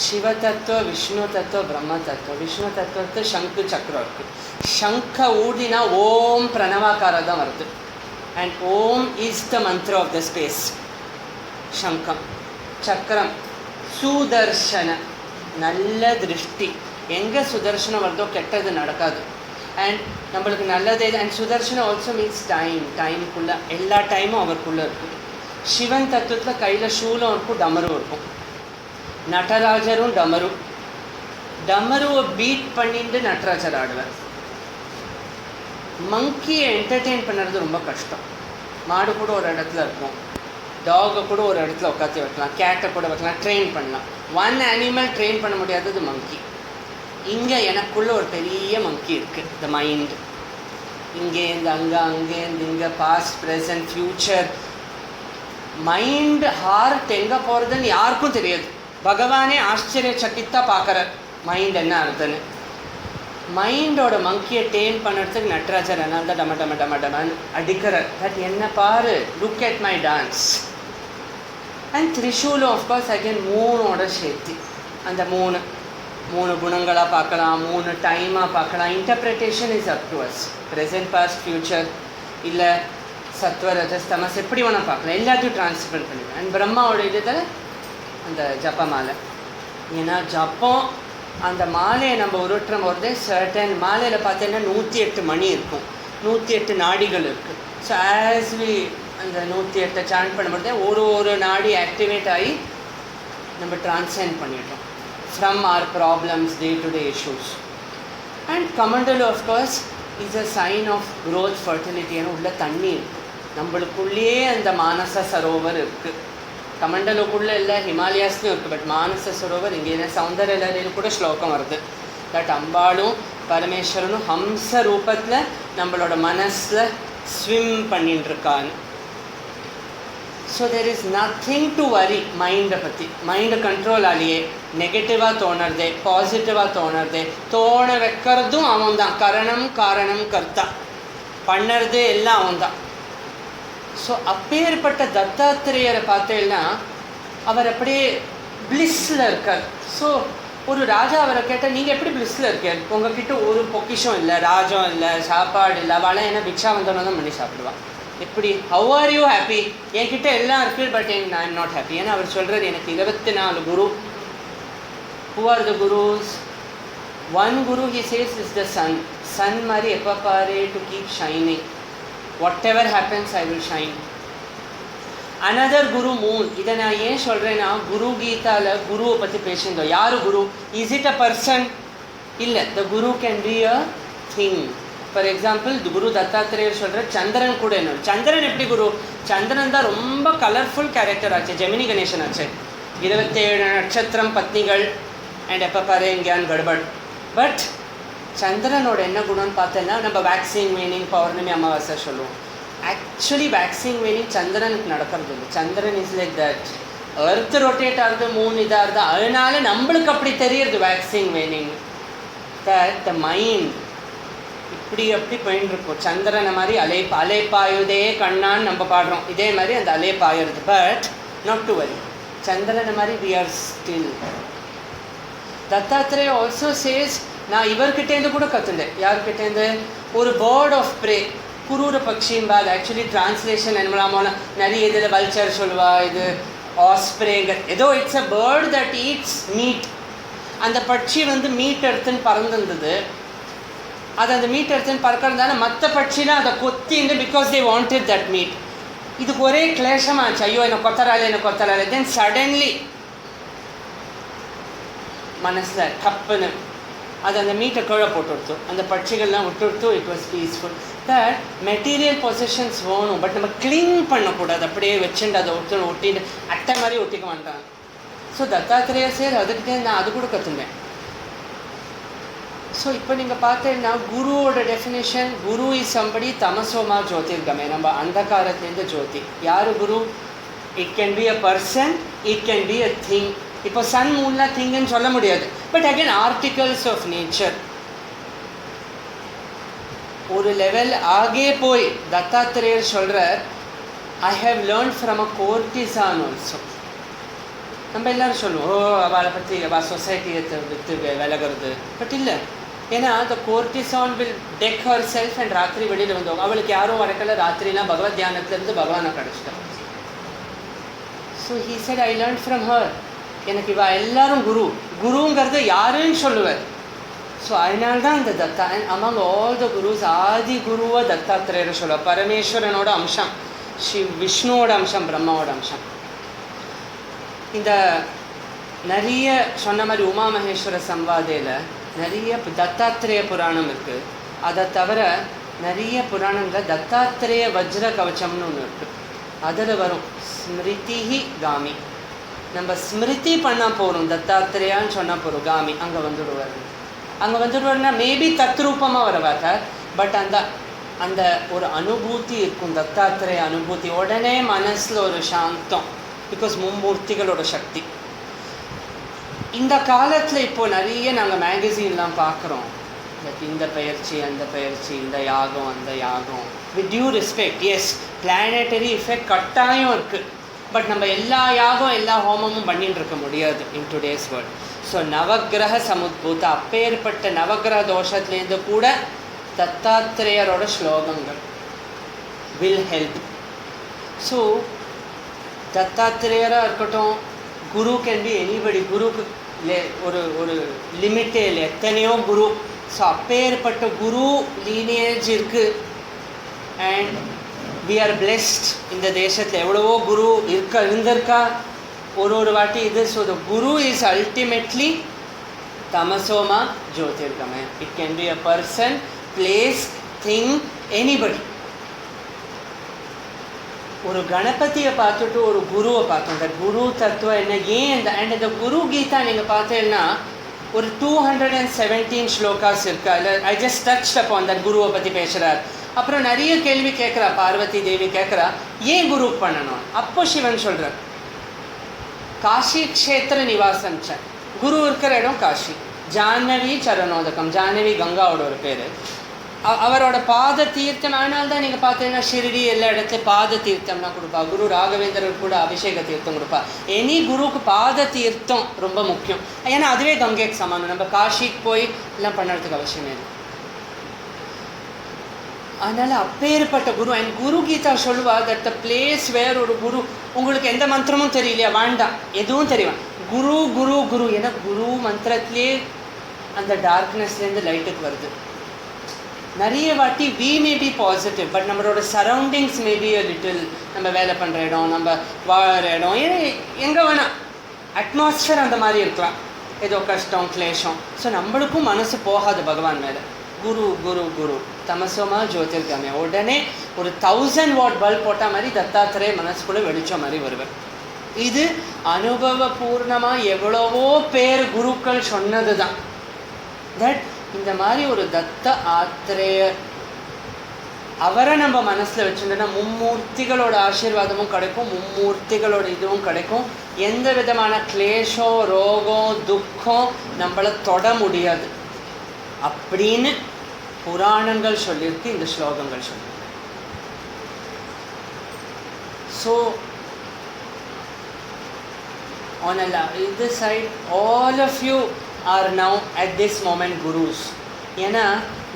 சிவ தத்துவ, விஷ்ணு தத்துவ, பிரம்ம தத்துவ. விஷ்ணு தத்துவத்தை சங்கு சக்கரம் இருக்குது. சங்க ஊதினா ஓம் பிரணவாக்காரம் தான் வருது. And Om is the mantra of the space. சங்கம், சக்கரம், சுதர்ஷன, நல்ல திருஷ்டி. எங்கே சுதர்ஷனம் வருதோ கெட்டது நடக்காது. அண்ட் நம்மளுக்கு நல்லதே. அண்ட் சுதர்ஷனம் ஆல்சோ மீன்ஸ் டைம். டைமுக்குள்ளே எல்லா டைமும் அவருக்குள்ளே இருக்கும். சிவன் தத்துவத்தில் கையில் சூலம் இருக்கும், டமரும் இருக்கும். நடராஜரும் டமரு. டமருவை பீட் பண்ணிட்டு நடராஜர் ஆடுவார். மங்கியை என்டர்டெயின் பண்ணுறது ரொம்ப கஷ்டம். மாடு கூட ஒரு இடத்துல இருக்கும், டாகை கூட ஒரு இடத்துல உட்காந்து வைக்கலாம், கேட்டை கூட வைக்கலாம், ட்ரெயின் பண்ணலாம். ஒன் அனிமல் ட்ரெயின் பண்ண முடியாதது மங்கி. இங்கே எனக்குள்ளே ஒரு பெரிய மங்கி இருக்குது, த மைண்ட். இங்கேருந்து அங்கே, அங்கேருந்து இங்கே, past, present, future. Mind, heart எங்கே போகிறதுன்னு யாருக்கும் தெரியாது. பகவானே ஆச்சரியச்சக்கித்தாக பார்க்குறார் மைண்ட் என்ன ஆகுதுன்னு. மைண்டோட மங்கியை டேம் பண்ணுறதுக்கு நடராஜர் என்ன தான் டம டம டம டமன்னு அடிக்கிறார். பட் என்ன பாரு, look at my dance. And திரிஷூலும் ஆஃப்கோர்ஸ் அகேன் 3ஓட சேர்த்து அந்த 3 3 குணங்களாக பார்க்கலாம், 3 டைமாக பார்க்கலாம். Interpretation is up to us. Present, past, future, இல்லை சத்வ ரஜஸ் தமஸ் எப்படி வேணால் பார்க்கலாம். எல்லாத்தையும் ட்ரான்ஸ்ஃபர் பண்ணிடுவேன். அண்ட் பிரம்மாவோட இதில் அந்த ஜப்ப மாலை. ஏன்னா ஜப்பம் அந்த மாலையை நம்ம உருட்டுற போது சர்டன் மாலையில் பார்த்தீங்கன்னா 108 மணி இருக்கும், 108 நாடிகள் இருக்குது. ஸோ ஆஸ் வி அந்த 108 சாண்ட் பண்ணும்போது ஒரு நாடி ஆக்டிவேட் ஆகி நம்ம ட்ரான்சென்ட் பண்ணிட்டோம் from our problems, day to day issues. And கமண்டலு of course is a sign of growth, fertility. ஏன்னா உள்ள தண்ணி இருக்குது, நம்மளுக்குள்ளேயே அந்த மானச சரோவர் இருக்குது. கமண்டலுக்குள்ளே இல்லை, ஹிமாலயாஸ்லையும் இருக்குது. பட் மானச சரோவர் இங்கே சௌந்தர்ய லஹரியில் கூட ஸ்லோகம் வருது. தட் அம்பாளும் பரமேஸ்வரனும் ஹம்ச ரூபத்தில் நம்மளோட மனசில் ஸ்விம் பண்ணிட்டுருக்கான்னு. So there is nothing to worry மைண்டை பற்றி. மைண்டு கண்ட்ரோல் ஆலியே நெகட்டிவாக தோணுறதே பாசிட்டிவாக தோணுறதே தோண வைக்கிறதும் அவன் தான். கரணம் காரணம் கர்த்தா, பண்ணுறதே எல்லாம் அவன் தான். ஸோ அப்பேற்பட்ட தத்தாத்திரேயரை பார்த்தேன்னா அவர் அப்படியே பிளிஸ்ஸில் இருக்கார். ஸோ ஒரு ராஜா அவரை கேட்டால் நீங்கள் எப்படி பிளிஸ்ஸில் இருக்கார், உங்ககிட்ட ஒரு பொக்கிஷம் இல்லை, ராஜம் இல்லை, சாப்பாடு இல்லை, அவளை என்ன பிக்ஷா வந்தோன்னு தான் பண்ணி சாப்பிடுவான். எப்படி ஹவ் ஆர் யூ ஹாப்பி, என்கிட்ட எல்லாம் இருக்குது but I am not happy. ஏன்னா அவர் சொல்கிறார் எனக்கு 24 குரு. Who are the gurus? One guru he says is the sun. Sun மாதிரி எப்போ பாரு to keep shining, whatever happens I will shine. Another guru moon. இதை நான் ஏன் சொல்கிறேன்னா குரு கீதாவில் குருவை பற்றி பேசியிருந்தோம். யார் guru? Is it a person? இல்லை, the guru can be a thing. For example guru Dattatreyar சொல்கிற சந்திரன் கூட என்ன, சந்திரன் எப்படி குரு? சந்திரன் தான் ரொம்ப கலர்ஃபுல் கேரக்டர் ஆச்சு. ஜெமினி கணேசன் ஆச்சு, 27 நட்சத்திரம் பத்னிகள் அண்ட் எப்போ பாரு எங்கேயான் கடுபட். பட் சந்திரனோட என்ன குணம்னு பார்த்தோன்னா நம்ம வேக்சின் மீனிங் பௌர்ணமி அமாவாசை சொல்லுவோம். ஆக்சுவலி வேக்சின் மீனிங் சந்திரனுக்கு நடக்கிறது இல்லை. சந்திரன் is like that. Earth rotate ஆகுது, மூணு இதாக இருக்குது, அதனால நம்மளுக்கு அப்படி தெரியுது waxing meaning. That the mind இப்படி அப்படி போயின்னு இருக்கும். சந்திரனை மாதிரி அலைப்பாயுதே கண்ணான்னு நம்ம பாடுறோம், இதே மாதிரி அந்த அலைப்பாயுறது. பட் நாட் டு வரி, சந்திரனை மாதிரி we are still. Dattatreya also says, நான் இவர்கிட்டேருந்து கூட கற்றுண்டேன். யார்கிட்டேருந்து? ஒரு பேர்ட் ஆஃப் ப்ரே, குரூர பக்ஷிம்பா. அது ஆக்சுவலி டிரான்ஸ்லேஷன் என்னமோ நிறைய இதில் வல்ச்சர் சொல்லுவா, இது ஆஸ்ப்ரேங்க ஏதோ. It's a bird that eats meat. அந்த பட்சி மீட் எடுத்துன்னு பறந்துருந்தது. அது அந்த மீட் எடுத்துன்னு பறக்கிறதுனால மற்ற பட்சிலாம் அதை கொத்திண்டு because they wanted that meat. இதுக்கு ஒரே கிளேஷமாச்சு, ஐயோ என்ன கொத்தராலே. தென் சடன்லி மனசில் டப்புன்னு அது அந்த மீட்டை கீழே போட்டு அந்த பட்சிகள்லாம் விட்டுடுத்து. It was peaceful. That material possessions வேணும், பட் நம்ம க்ளீன் பண்ணக்கூடாது. அப்படியே வச்சுட்டு அதை ஒட்டிட்டு அட்டை மாதிரி ஒட்டிக்க மாட்டாங்க. ஸோ தத்தாத்திரேய சேர் அதுக்கிட்டே நான் அது கூட கற்றுந்தேன். ஸோ இப்போ நீங்கள் பார்த்தீங்கன்னா குருவோட டெஃபினேஷன், குரு இஸ் சம்படி தமசோமா ஜோதிர்கமே, நம்ம அந்தகாரத்துலேருந்து ஜோதி. யார் guru? It can be a person, it can be a thing. இப்போ சன் மூன்லாம் திங்குன்னு சொல்ல முடியாது. But again articles of nature. ஒரு லெவல் ஆகே போய் தத்தாத்திரேயர் சொல்கிறார், I have learnt from a courtesan also. நம்ம எல்லோரும் சொல்லுவோம், ஓ அவளை பற்றி அவள் சொசைட்டியை விற்று விலகிறது. பட் இல்லை, ஏன்னா அந்த courtesan will deck herself and ராத்திரி வெளியில் வந்தவங்க. அவளுக்கு யாரும் வரக்கல, ராத்திரிலாம் பகவத் தியானத்துலேருந்து பகவானை கிடச்சிட்டான். So he said I learn from her. எனக்கு இவள் எல்லாரும் குருங்கிறது யாருன்னு சொல்லுவார். ஸோ அதனால்தான் இந்த Datta and among all the gurus ஆதி குருவை தத்தாத்திரேயர் சொல்லுவார். பரமேஸ்வரனோட அம்சம், விஷ்ணுவோட அம்சம், பிரம்மாவோட அம்சம். இந்த நிறைய சொன்ன மாதிரி உமா மகேஸ்வர சம்வாதையில் நிறைய தத்தாத்திரேய புராணம் இருக்குது. அதை தவிர நிறைய புராணங்களில் தத்தாத்திரேய வஜ்ர கவச்சம்னு ஒன்று இருக்குது. அதில் வரும் ஸ்மிருதி காமி. நம்ம ஸ்மிருதி பண்ணால் போகிறோம், தத்தாத்திரேயான்னு சொன்னால் போகிறோம், காமி அங்கே வந்துடுவார்னா மேபி தத்ரூபமாக வரவார். பட் அந்த ஒரு அனுபூதி இருக்கும், தத்தாத்திரேய அனுபூதி. உடனே மனசில் ஒரு சாந்தம், பிகாஸ் மும்மூர்த்திகளோட சக்தி. இந்த காலத்தில் இப்போது நிறைய நாங்கள் மேகசின்லாம் பார்க்குறோம், இந்த பயிற்சி அந்த பயிற்சி, இந்த யாகம் அந்த யாகம். With due respect, yes planetary effect கட்டாயம் இருக்குது. பட் நம்ம எல்லா யாகம் எல்லா ஹோமமும் பண்ணிட்டு இருக்க முடியாது இன் டுடேஸ் வேர்ல்ட். ஸோ நவகிரக சமுத்பூத அப்பேற்பட்ட நவகிரக தோஷத்துலேருந்து கூட தத்தாத்திரேயரோட ஸ்லோகங்கள் வில் ஹெல்ப். ஸோ தத்தாத்திரேயராக இருக்கட்டும், குரு கேன் பி எனிபடி. குருக்கு ஒரு ஒரு லிமிட்டே இல்லை, எத்தனையோ குரு. ஸோ அப்பேற்பட்ட குரு லீனியேஜ் இருக்குது. And we are blessed. இந்த தேசத்தில் எவ்வளவோ குரு இருந்திருக்கா ஒரு வாட்டி இது. So the guru is ultimately தமசோமா ஜோதிர்கமய. It can be a person, place, thing, anybody. ஒரு கணபதியை பார்த்துட்டு ஒரு குருவை பார்த்தோம். இந்த குரு தத்துவம் என்ன, ஏன் இந்த அண்ட் இந்த குரு கீதா நீங்கள் பார்த்தீங்கன்னா ஒரு 217 ஸ்லோகாஸ் இருக்கா. இல்லை ஐ ஜஸ்ட் டச் அப்போ அந்த குருவை பற்றி பேசுகிறார். அப்புறம் நிறைய கேள்வி கேட்குறா, பார்வதி தேவி கேட்குறா ஏன் குருக்கு பண்ணணும். அப்போ சிவன் சொல்கிறார் காஷி க்ஷேத்திர நிவாசம் ச. குரு இருக்கிற இடம் காஷி. ஜாஹ்னவி சரணோதகம், ஜாஹ்னவி கங்காவோட ஒரு பேர். அவரோட பாத தீர்த்தம். அதனால தான் நீங்கள் பார்த்தீங்கன்னா ஷிரடி எல்லா இடத்துலையும் பாத தீர்த்தம்னா கொடுப்பா. குரு ராகவேந்தருக்கு கூட அபிஷேக தீர்த்தம் கொடுப்பா. எனி குருக்கு பாத தீர்த்தம் ரொம்ப முக்கியம். ஏன்னா அதுவே கங்கைக்கு சமானம். நம்ம காஷிக்கு போய் எல்லாம் பண்ணுறதுக்கு அவசியமே இல்லை. அதனால் அப்பேற்பட்ட குரு. அண்ட் குரு கீதா சொல்லுவா தட் த பிளேஸ் வேர் ஒரு குரு, உங்களுக்கு எந்த மந்திரமும் தெரியலையா, வேண்டாம், எதுவும் தெரியும், குரு குரு குரு. ஏன்னா குரு மந்திரத்திலே அந்த டார்க்னஸ்லேருந்து லைட்டுக்கு வருது. நிறைய வாட்டி we may be positive, but நம்மளோட சரௌண்டிங்ஸ் மேபி அ லிட்டில், நம்ம வேலை பண்ணுற இடம், நம்ம வாழற இடம், எங்கே வேணால் அட்மாஸ்ஃபியர் அந்த மாதிரி இருக்கலாம். ஏதோ கஷ்டம் கிளேஷம். ஸோ நம்மளுக்கும் மனசு போகாது பகவான் மேலே. குரு குரு குரு தமசோமா ஜோதிர்கமய. உடனே ஒரு 1000 வாட் பல்ப் போட்டால் மாதிரி தத்தாத்திரேய மனசுக்குள்ளே வெளிச்ச மாதிரி வருவார். இது அனுபவபூர்ணமாக எவ்வளவோ பேர் குருக்கள் சொன்னது தான். தட் இந்த மாதிரி ஒரு தத்த ஆத்திரேயர் அவரை நம்ம மனசில் வச்சுட்டோன்னா மும்மூர்த்திகளோட ஆசீர்வாதமும் கிடைக்கும், மும்மூர்த்திகளோட இதுவும் கிடைக்கும். எந்த விதமான கிளேஷம் ரோகம் துக்கம் நம்மளை தொட முடியாது அப்படின்னு புராணங்கள் சொல்லியிருக்கு, இந்த ஸ்லோகங்கள் சொல்லியிருக்கு. So on this side all of you are now at this moment gurus. ஏன்னா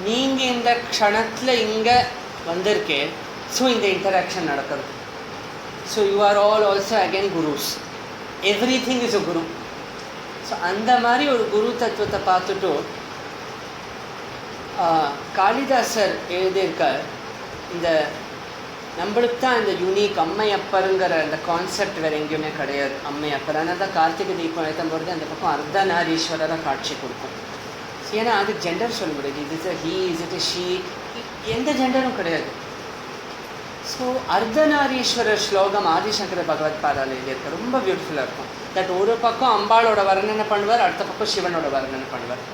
நீங்கள் இந்த க்ஷணத்தில் இங்கே வந்திருக்கே. ஸோ இந்த இன்டராக்ஷன் நடக்கிறது. So you are all also again gurus. Everything is a guru. So அந்த மாதிரி ஒரு குரு தத்துவத்தை பார்த்துட்டு காளிதாசர் எழுதியிருக்கார். இந்த நம்மளுக்கு தான் இந்த யூனிக் அம்மையப்பருங்கிற அந்த கான்செப்ட் வேறு எங்கேயுமே கிடையாது. அம்மையப்பர். ஆனால் தான் கார்த்திகை தீபம் ஏற்றும் பொழுது அந்த பக்கம் அர்த்தநாரீஸ்வரராக காட்சி கொடுக்கும். ஏன்னா அது ஜெண்டர் சொல்ல முடியாது. இது is he, is it she, எந்த ஜெண்டரும் கிடையாது. ஸோ அர்த்தநாரீஸ்வரர் ஸ்லோகம் ஆதிசங்கர பகவத் பாதால எழுதியிருக்கு. ரொம்ப பியூட்டிஃபுல்லாக இருக்கும். தட் ஒரு பக்கம் அம்பாளோட வர்ணனை பண்ணுவார், அடுத்த பக்கம் சிவனோட வர்ணனை பண்ணுவார்.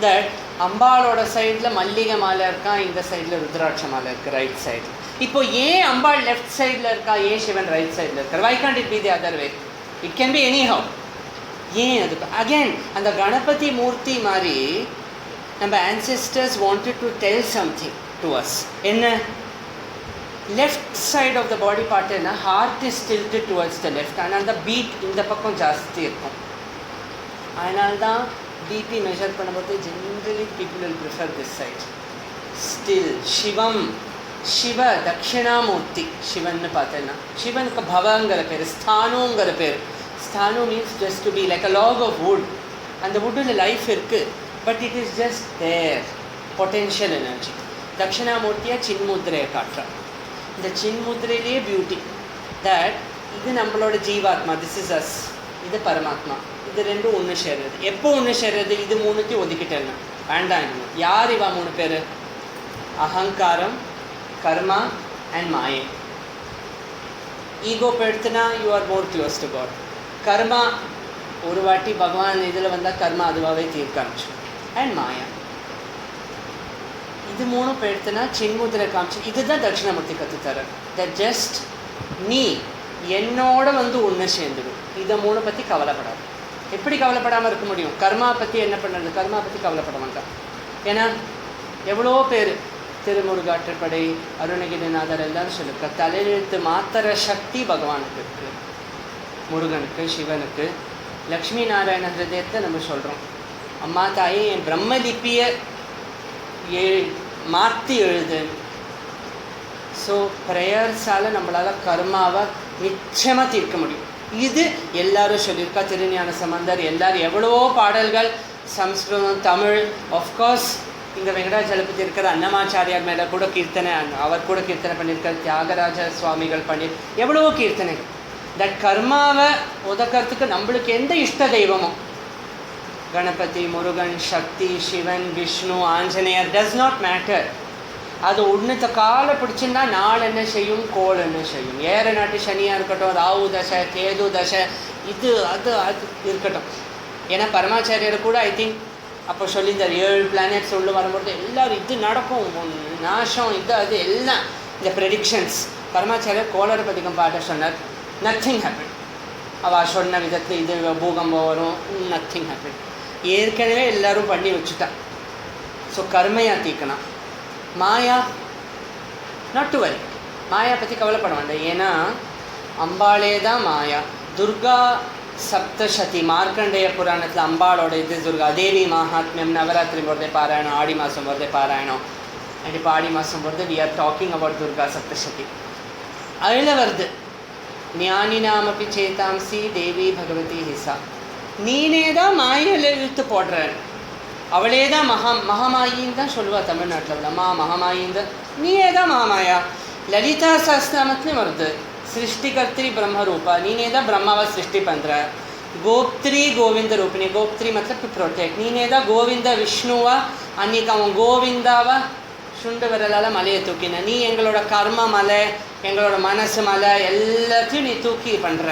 தட் அம்பாளோட சைடில் மல்லிகை மாலை இருக்கா, இந்த சைடில் ருத்ராட்ச மாலை இருக்குது ரைட் சைடில். இப்போ ஏன் அம்பாள் லெஃப்ட் சைடில் இருக்கா, ஏன் சிவன் ரைட் சைடில் இருக்கார்? Why can't it be the other way? It can be anyhow. ஏன் அதுக்கு அகெயின் அந்த கணபதி மூர்த்தி மாதிரி நம்ம ancestors wanted to tell something to us. என்ன? Left side of the body part என்ன, heart is tilted towards the left. ஆனால் அந்த பீட் இந்த பக்கம் ஜாஸ்தி இருக்கும். அதனால்தான் பிபி மெஷர் பண்ணும்போது generally people will prefer this side. Still சிவம், சிவ தட்சிணாமூர்த்தி சிவன்னு பார்த்தேன்னா சிவனுக்கு பவங்கிற பேர், ஸ்தானுங்கிற பேர். ஸ்தானு means just to be like a log of wood. அந்த வுட்டில் லைஃப் இருக்குது, but it is just there potential energy. தட்சிணாமூர்த்தியாக சின்முத்திரையை காட்டுறான். இந்த சின்முத்திரையிலேயே பியூட்டி. தட் இது நம்மளோட ஜீவாத்மா, திஸ் இஸ் அஸ், இது பரமாத்மா. இது ரெண்டும் ஒன்று சேர்றது. எப்போ ஒன்று சேர்றது? இது மூணுத்தையும் ஒதுக்கிட்டேன்னா வேண்டாம். இது யார் இவா 3 பேர்? அகங்காரம், கர்மா அண்ட் மாயை. ஈகோ பெடுத்துனா you are more close to god. Karma ஒரு வாட்டி பகவான் இதில் வந்தால் கர்மா அதுவாகவே தீர்க்க ஆரம்பிச்சு. அண்ட் மாயா. இது 3 பெடுத்துனா சின்முத்திரை காமிச்சு. இதுதான் தட்சிணாமூர்த்தி கற்றுத்தர. தட் ஜஸ்ட் நீ என்னோட ஒன்று சேர்ந்துடும். இதை 3 பற்றி கவலைப்படாது. எப்படி கவலைப்படாமல் இருக்க முடியும்? கர்மா பற்றி என்ன பண்ணுறது? கர்மா பற்றி கவலைப்பட மாட்டான். ஏன்னா எவ்வளோ பேர் திருமுருகாற்றுப்படை, அருணகிரிநாதர் எல்லாரும் சொல்லியிருக்க தலையெழுத்து மாத்திர சக்தி பகவானுக்கு இருக்குது. முருகனுக்கு, சிவனுக்கு. லக்ஷ்மி நாராயண ஹிருதயத்தை நம்ம சொல்கிறோம், அம்மா தாயே என் பிரம்மலிப்பியை மாற்றி எழுது. ஸோ ப்ரேயர்ஸால் நம்மளால் கர்மாவை நிச்சயமாக தீர்க்க முடியும். இது எல்லாரும் சொல்லியிருக்கா. திருஞான சம்பந்தர் எல்லாரும் எவ்வளவோ பாடல்கள், சம்ஸ்கிருதம், தமிழ், ஆஃப்கோர்ஸ் இங்கே வெங்கடாச்சலபதி இருக்கிற அன்னமாச்சாரியார் மேலே கூட கீர்த்தனை, அவர் கூட கீர்த்தனை பண்ணியிருக்கார். தியாகராஜ சுவாமிகள் எவ்வளவோ கீர்த்தனைகள். தட் கர்மாவை உதக்கிறதுக்கு நம்மளுக்கு எந்த இஷ்ட தெய்வமோ, Ganapati, Murugan, Shakti, Sivan, Vishnu, Anjaneyar, does not matter. அது ஒன்றுத்த காலை பிடிச்சுன்னா நாள் என்ன செய்யும், கோள் என்ன செய்யும். ஏற நாட்டு சனியாக இருக்கட்டும், ராகு தசை, கேது தசை, இது அது அது இருக்கட்டும். ஏன்னா பரமாச்சாரியர் கூட ஐ திங்க் அப்போ சொல்லியிருந்தார் 7 பிளானட்ஸ் உள்ள வரும்போது எல்லோரும் இது நடக்கும், நாசம், இது அது எல்லாம் இந்த ப்ரெடிக்ஷன்ஸ். பரமாச்சாரியர் கோளறுபதிகம் பாட்ட சொன்னார், நத்திங் ஹேப்பன். அவள் சொன்ன விதத்தில் இது பூகம்பம் வரும், நத்திங் ஹேப்பன். ஏற்கனவே எல்லோரும் பண்ணி வச்சுட்டா. ஸோ கர்மையாக தீர்க்கணும். மாயா நாட் டு வரி, மாயா பற்றி கவலைப்பட வேண்டாம். ஏன்னா அம்பாளே தான் மாயா. துர்கா சப்தசதி, மார்க்கண்டேய புராணத்தில் அம்பாளோட இது துர்கா தேவி மகாத்மியம். நவராத்திரி போகிறதே பாராயணம், ஆடி மாதம் போகிறதே பாராயணம். அண்ட் இப்போ ஆடி மாதம் போகிறது we are talking about Durga Saptashati. அதில் வருது ஞானினாமப்பி சேதாம்சி தேவி பகவதி ஹிசா. நீனே தான் மாயில் இழுத்து போடுற, அவளே தான் மகாமாயின்னு தான் சொல்லுவாள் தமிழ்நாட்டில். அம்மா மகாமாயின்னு தான், நீயே தான் மகாமாயா. லலிதா சஹஸ்ரநாமத்துலேயும் வருது சிருஷ்டிகர்த்திரி பிரம்மரூபா, நீனே தான் பிரம்மாவை சிருஷ்டி பண்ணுற. கோப்திரி கோவிந்த ரூபினி, கோப்திரி மத்தலப் டு ப்ரொடெக்ட். நீனே தான் கோவிந்த விஷ்ணுவா, அன்றைக்கி அவன் கோவிந்தாவா சுண்டு விரலால் மலையை தூக்கின. நீ எங்களோட கர்ம மலை, எங்களோட மனசு மலை எல்லாத்தையும் நீ தூக்கி பண்ணுற.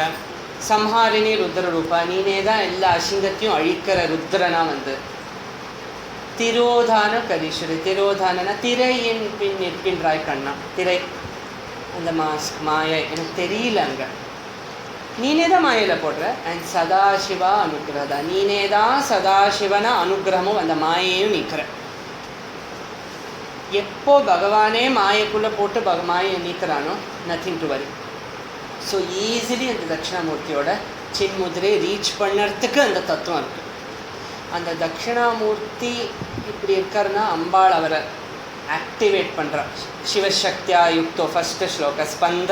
சம்ஹாரினி ருத்ர ரூபா, நீனே தான் எல்லா அசிங்கத்தையும் அழிக்கிற ருத்ரனா வந்து. திரோதான கரீஸ்வரி, திரோதானனா திரையின் பின் நிற்கின்றாய் கண்ணா. திரை அந்த மாஸ்க் மாயை எனக்கு தெரியல, அங்கே நீனே தான் மாயையில் போடுற. அண்ட் சதாசிவா அனுகிரகதா, நீனே தான் சதாசிவன அனுகிரகமும் அந்த மாயையும் நீக்கிற. எப்போ பகவானே மாயைக்குள்ளே போட்டு மாயை நீக்கிறானோ nothing to worry. So easily அந்த தட்சிணாமூர்த்தியோட சின்முதிரை ரீச் பண்ணுறதுக்கு அந்த தத்துவம் இருக்குது. அந்த தட்சிணாமூர்த்தி இப்படி இருக்கிறன்னா அம்பாள் அவரை ஆக்டிவேட் பண்ணுறார். சிவசக்தியா யுக்தோ ஃபஸ்ட்டு ஸ்லோக ஸ்பந்த.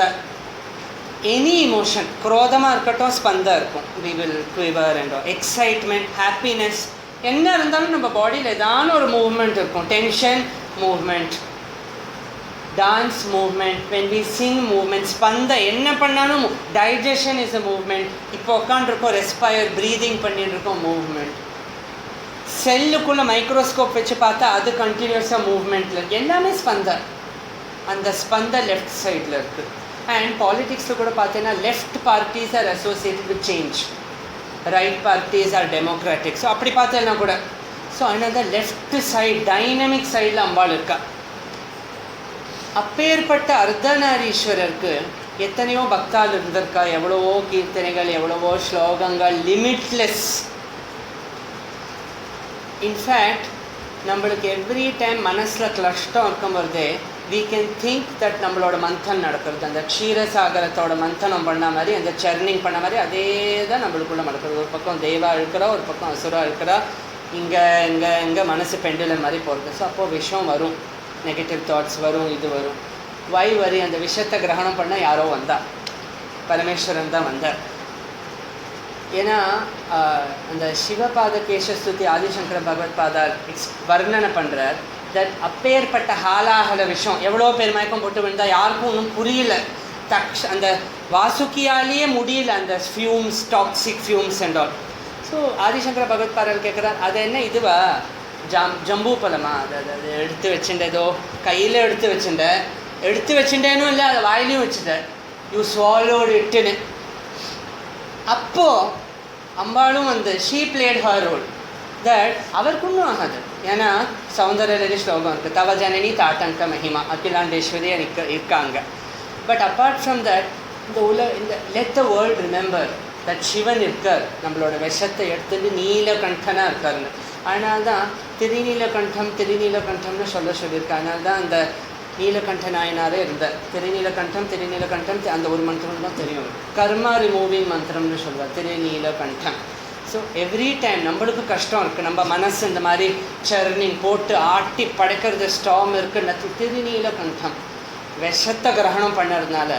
எனி இமோஷன், குரோதமாக இருக்கட்டும் ஸ்பந்தா இருக்கும். We will quiver and excitement, happiness, என்ன இருந்தாலும் நம்ம பாடியில் ஏதான ஒரு மூவ்மெண்ட் இருக்கும். Tension movement, dance movement, when we sing movement, ஸ்பந்த என்ன பண்ணாலும். Digestion is a movement. இப்போ உட்காந்துருக்கோம் ரெஸ்பயர் ப்ரீதிங் பண்ணிட்டு இருக்கோம், மூவ்மெண்ட். செல்லுக்குள்ளே மைக்ரோஸ்கோப் வச்சு பார்த்தா அது கண்டினியூஸாக மூவ்மெண்ட்டில் எல்லாமே ஸ்பந்த. அந்த ஸ்பந்த லெஃப்ட் சைடில் இருக்குது. அண்ட் பாலிட்டிக்ஸில் கூட பார்த்தீங்கன்னா left parties are associated with change, right parties R democratic. So அப்படி பார்த்தேன்னா கூட ஸோ அதனால தான் லெஃப்ட் சைடு டைனமிக் சைடில் அம்பாள் இருக்கா. அப்பேற்பட்ட அர்த்தநாரீஸ்வரருக்கு எத்தனையோ பக்தால் இருந்திருக்கா. எவ்வளவோ கீர்த்தனைகள், எவ்வளவோ ஸ்லோகங்கள், லிமிட்லெஸ். இன்ஃபேக்ட் நம்மளுக்கு எவ்ரி டைம் மனசில் கஷ்டம் இருக்கும்போதே we can think that நம்மளோட மந்தன் நடக்கிறது. அந்த க்ஷீரசாகரத்தோட மந்தனம் பண்ண மாதிரி, அந்த சர்னிங் பண்ண மாதிரி அதே தான் நம்மளுக்குள்ளே நடக்கிறது. ஒரு பக்கம் தெய்வா இருக்கிறா, ஒரு பக்கம் அசுரா இருக்கிறா. இங்கே மனசு பெண்டுலன் மாதிரி போகிறது. ஸோ அப்போது விஷம் வரும், நெகட்டிவ் தாட்ஸ் வரும், இது வரும். வை வரி அந்த விஷத்தை கிரகணம் பண்ண யாரோ வந்தா, பரமேஸ்வரன் தான் வந்தார். ஏன்னா அந்த சிவபாத கேசஸ்துதி ஆதிசங்கர பகவத் பாதார் வர்ணனை பண்ணுறார். தட் அப்பேற்பட்ட ஹாலாஹல விஷம் எவ்வளோ பேர் மயக்கம் போட்டு விழுந்தால் யாருக்கும் ஒன்றும் புரியல. அந்த வாசுக்கியாலேயே முடியல அந்த fumes, toxic fumes and all. So Adi Shankara பகவத் பாதார் கேட்குறார், அது என்ன இதுவா ஜம்பூ பழமா, அது எடுத்து வச்சுட்டேன், ஏதோ கையில் எடுத்து வச்சுட்டேனும் இல்லை, அதை வாயிலையும் வச்சுட்டேன். யூ ஸ்வாலோடு இட்டுன்னு. அப்போது அம்பாளும் வந்து she played her role. That அவருக்கு ஒன்றும் ஆகாது. ஏன்னா சௌந்தரலரி ஸ்லோகம் இருக்குது, தவ ஜனனி தாட்டங்க மகிமா, அகிலாண்டேஸ்வரியாக இருக்காங்க. பட் அப்பார்ட் ஃப்ரம் தட் இந்த let the world remember that Sivan இருக்கார், நம்மளோட விஷத்தை எடுத்துட்டு நீலகண்டனாக இருக்காருன்னு. அதனால தான் திருநீலகண்டம்னு சொல்லியிருக்காங்க. அதனால தான் அந்த நீலகண்ட நாயனாரே இருந்தார். திருநீலகண்டம் திருநீலகண்டம் அந்த ஒரு மந்திரம் தான் தெரியும். கர்மா ரிமூவிங் மந்திரம்னு சொல்லுவார் திருநீலகண்டம். ஸோ எவ்ரி டைம் நம்மளுக்கு கஷ்டம் இருக்குது, நம்ம மனசு இந்த மாதிரி சர்னிங் போட்டு ஆட்டி படைக்கிறது, ஸ்டாம் இருக்குன்னு திருநீலகண்டம் விஷத்தை கிரகணம் பண்ணுறதுனால